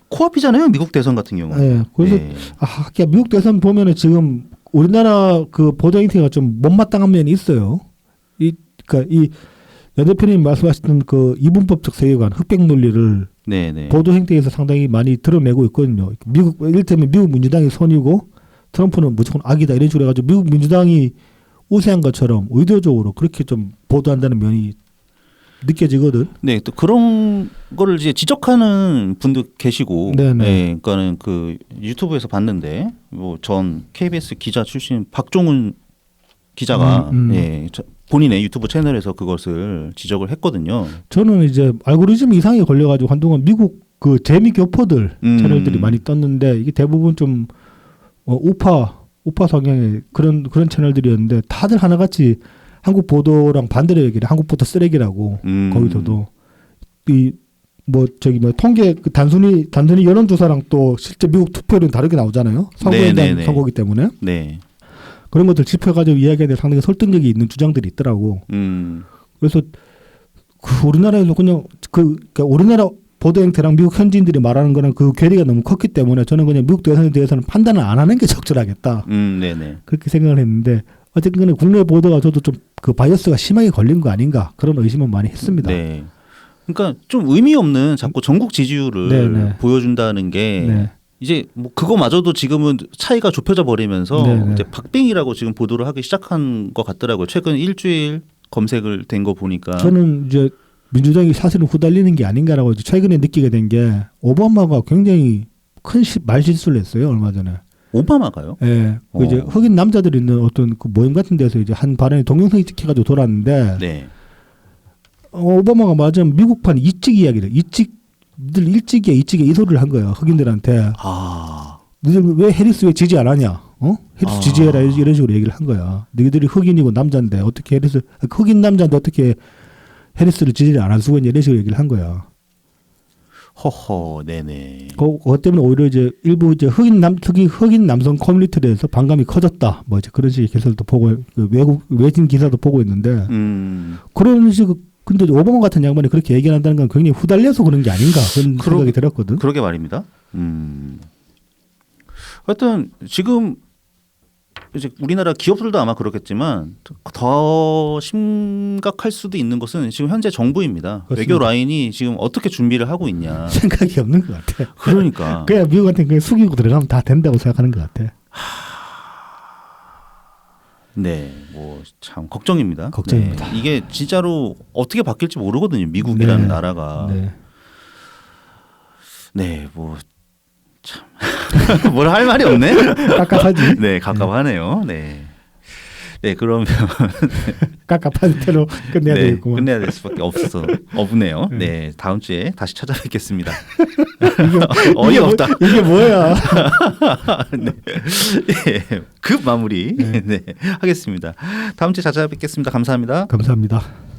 코앞이잖아요. 미국 대선 같은 경우. 네. 그래서 네. 미국 대선 보면은 지금 우리나라 그 보도 행태가 좀 못마땅한 면이 있어요. 그러니까 이 여 대표님 말씀하셨던 그 이분법적 세계관, 흑백 논리를 네네. 보도 행태에서 상당히 많이 드러내고 있거든요. 미국 이를테면 미국 민주당이 선이고 트럼프는 무조건 악이다 이런 식으로 해가지고 미국 민주당이 우세한 것처럼 의도적으로 그렇게 좀 보도한다는 면이 느껴지거든. 네, 또 그런 거를 이제 지적하는 분도 계시고, 네네. 네, 그러니까는 그 유튜브에서 봤는데 뭐 전 KBS 기자 출신 박종훈 기자가 예, 본인의 유튜브 채널에서 그것을 지적을 했거든요. 저는 이제 알고리즘 이상에 걸려가지고 한동안 미국 그 재미 교포들 채널들이 많이 떴는데 이게 대부분 좀 우파 성향의 그런 채널들이었는데 다들 하나같이 한국 보도랑 반대로 얘기를 한국 보도 쓰레기라고 거기서도 이 뭐 저기 뭐 통계 그 단순히 여론조사랑 또 실제 미국 투표율은 다르게 나오잖아요. 선거에 대한 선거기 때문에 네. 그런 것들 짚어가지고 이야기하는 상당히 설득력이 있는 주장들이 있더라고. 그래서 그 우리나라에서 그냥 그러니까 우리나라 보도 행태랑 미국 현지인들이 말하는 거랑 그 괴리가 너무 컸기 때문에 저는 그냥 미국 대선에 대해서는 판단을 안 하는 게 적절하겠다. 네네. 그렇게 생각을 했는데 어쨌든 국내 보도가 저도 좀 그 바이어스가 심하게 걸린 거 아닌가 그런 의심은 많이 했습니다. 네. 그러니까 좀 의미 없는 자꾸 전국 지지율을 네네. 보여준다는 게 네. 이제 뭐 그거마저도 지금은 차이가 좁혀져 버리면서 네네. 이제 박빙이라고 지금 보도를 하기 시작한 것 같더라고요. 최근 일주일 검색을 된 거 보니까. 저는 이제 민주당이 사실은 후달리는 게 아닌가라고 최근에 느끼게 된 게 오바마가 굉장히 큰 말실수를 했어요 얼마 전에. 오바마가요? 예. 그 이제 흑인 남자들이 있는 어떤 그 모임 같은 데서 이제 한 발언이 동영상이 찍혀가지고 돌았는데 네. 오바마가 맞으면 미국판 이찍 이야기를 니들 일찍이야 이 소리를 한 거야 흑인들한테. 너희들 왜 해리스 왜 지지 안 하냐? 해리스 지지해라 이런 식으로 얘기를 한 거야. 너희들이 흑인이고 남자인데 어떻게 흑인 남자인데 어떻게 해리스를 지지를 안 할 수가 있냐 이런 식으로 얘기를 한 거야. 허허, 네네. 그것 때문에 오히려 이제 일부 이제 흑인 남성 커뮤니티에서 반감이 커졌다. 뭐 이제 그런 식의 기사도 보고 그 외진 기사도 보고 있는데 그런 식 근데 오바마 같은 양반이 그렇게 얘기한다는 건 굉장히 후달려서 그런 게 아닌가 그런 생각이 들었거든. 그러게 말입니다. 하여튼 지금 이제 우리나라 기업들도 아마 그렇겠지만 더 심각할 수도 있는 것은 지금 현재 정부입니다. 그렇습니다. 외교 라인이 지금 어떻게 준비를 하고 있냐. 생각이 없는 것 같아. 그러니까. 그냥 미국한테 그냥 숙이고 들어가면 다 된다고 생각하는 것 같아. 네, 뭐 참 걱정입니다. 걱정입니다. 네, 이게 진짜로 어떻게 바뀔지 모르거든요. 미국이라는 네. 나라가. 네. 네, 뭐 참. 뭘 할 말이 없네. 깝깝하지. 네, 갑갑하네요. 네. 네, 그러면 깝깝한 대로 끝내야 네, 되겠구만. 끝내야 될 수밖에 없네요. 네, 다음 주에 다시 찾아뵙겠습니다. 어이없다. 이게 뭐야? 네. 급 마무리 네. 네, 하겠습니다. 다음 주에 찾아뵙겠습니다. 감사합니다. 감사합니다.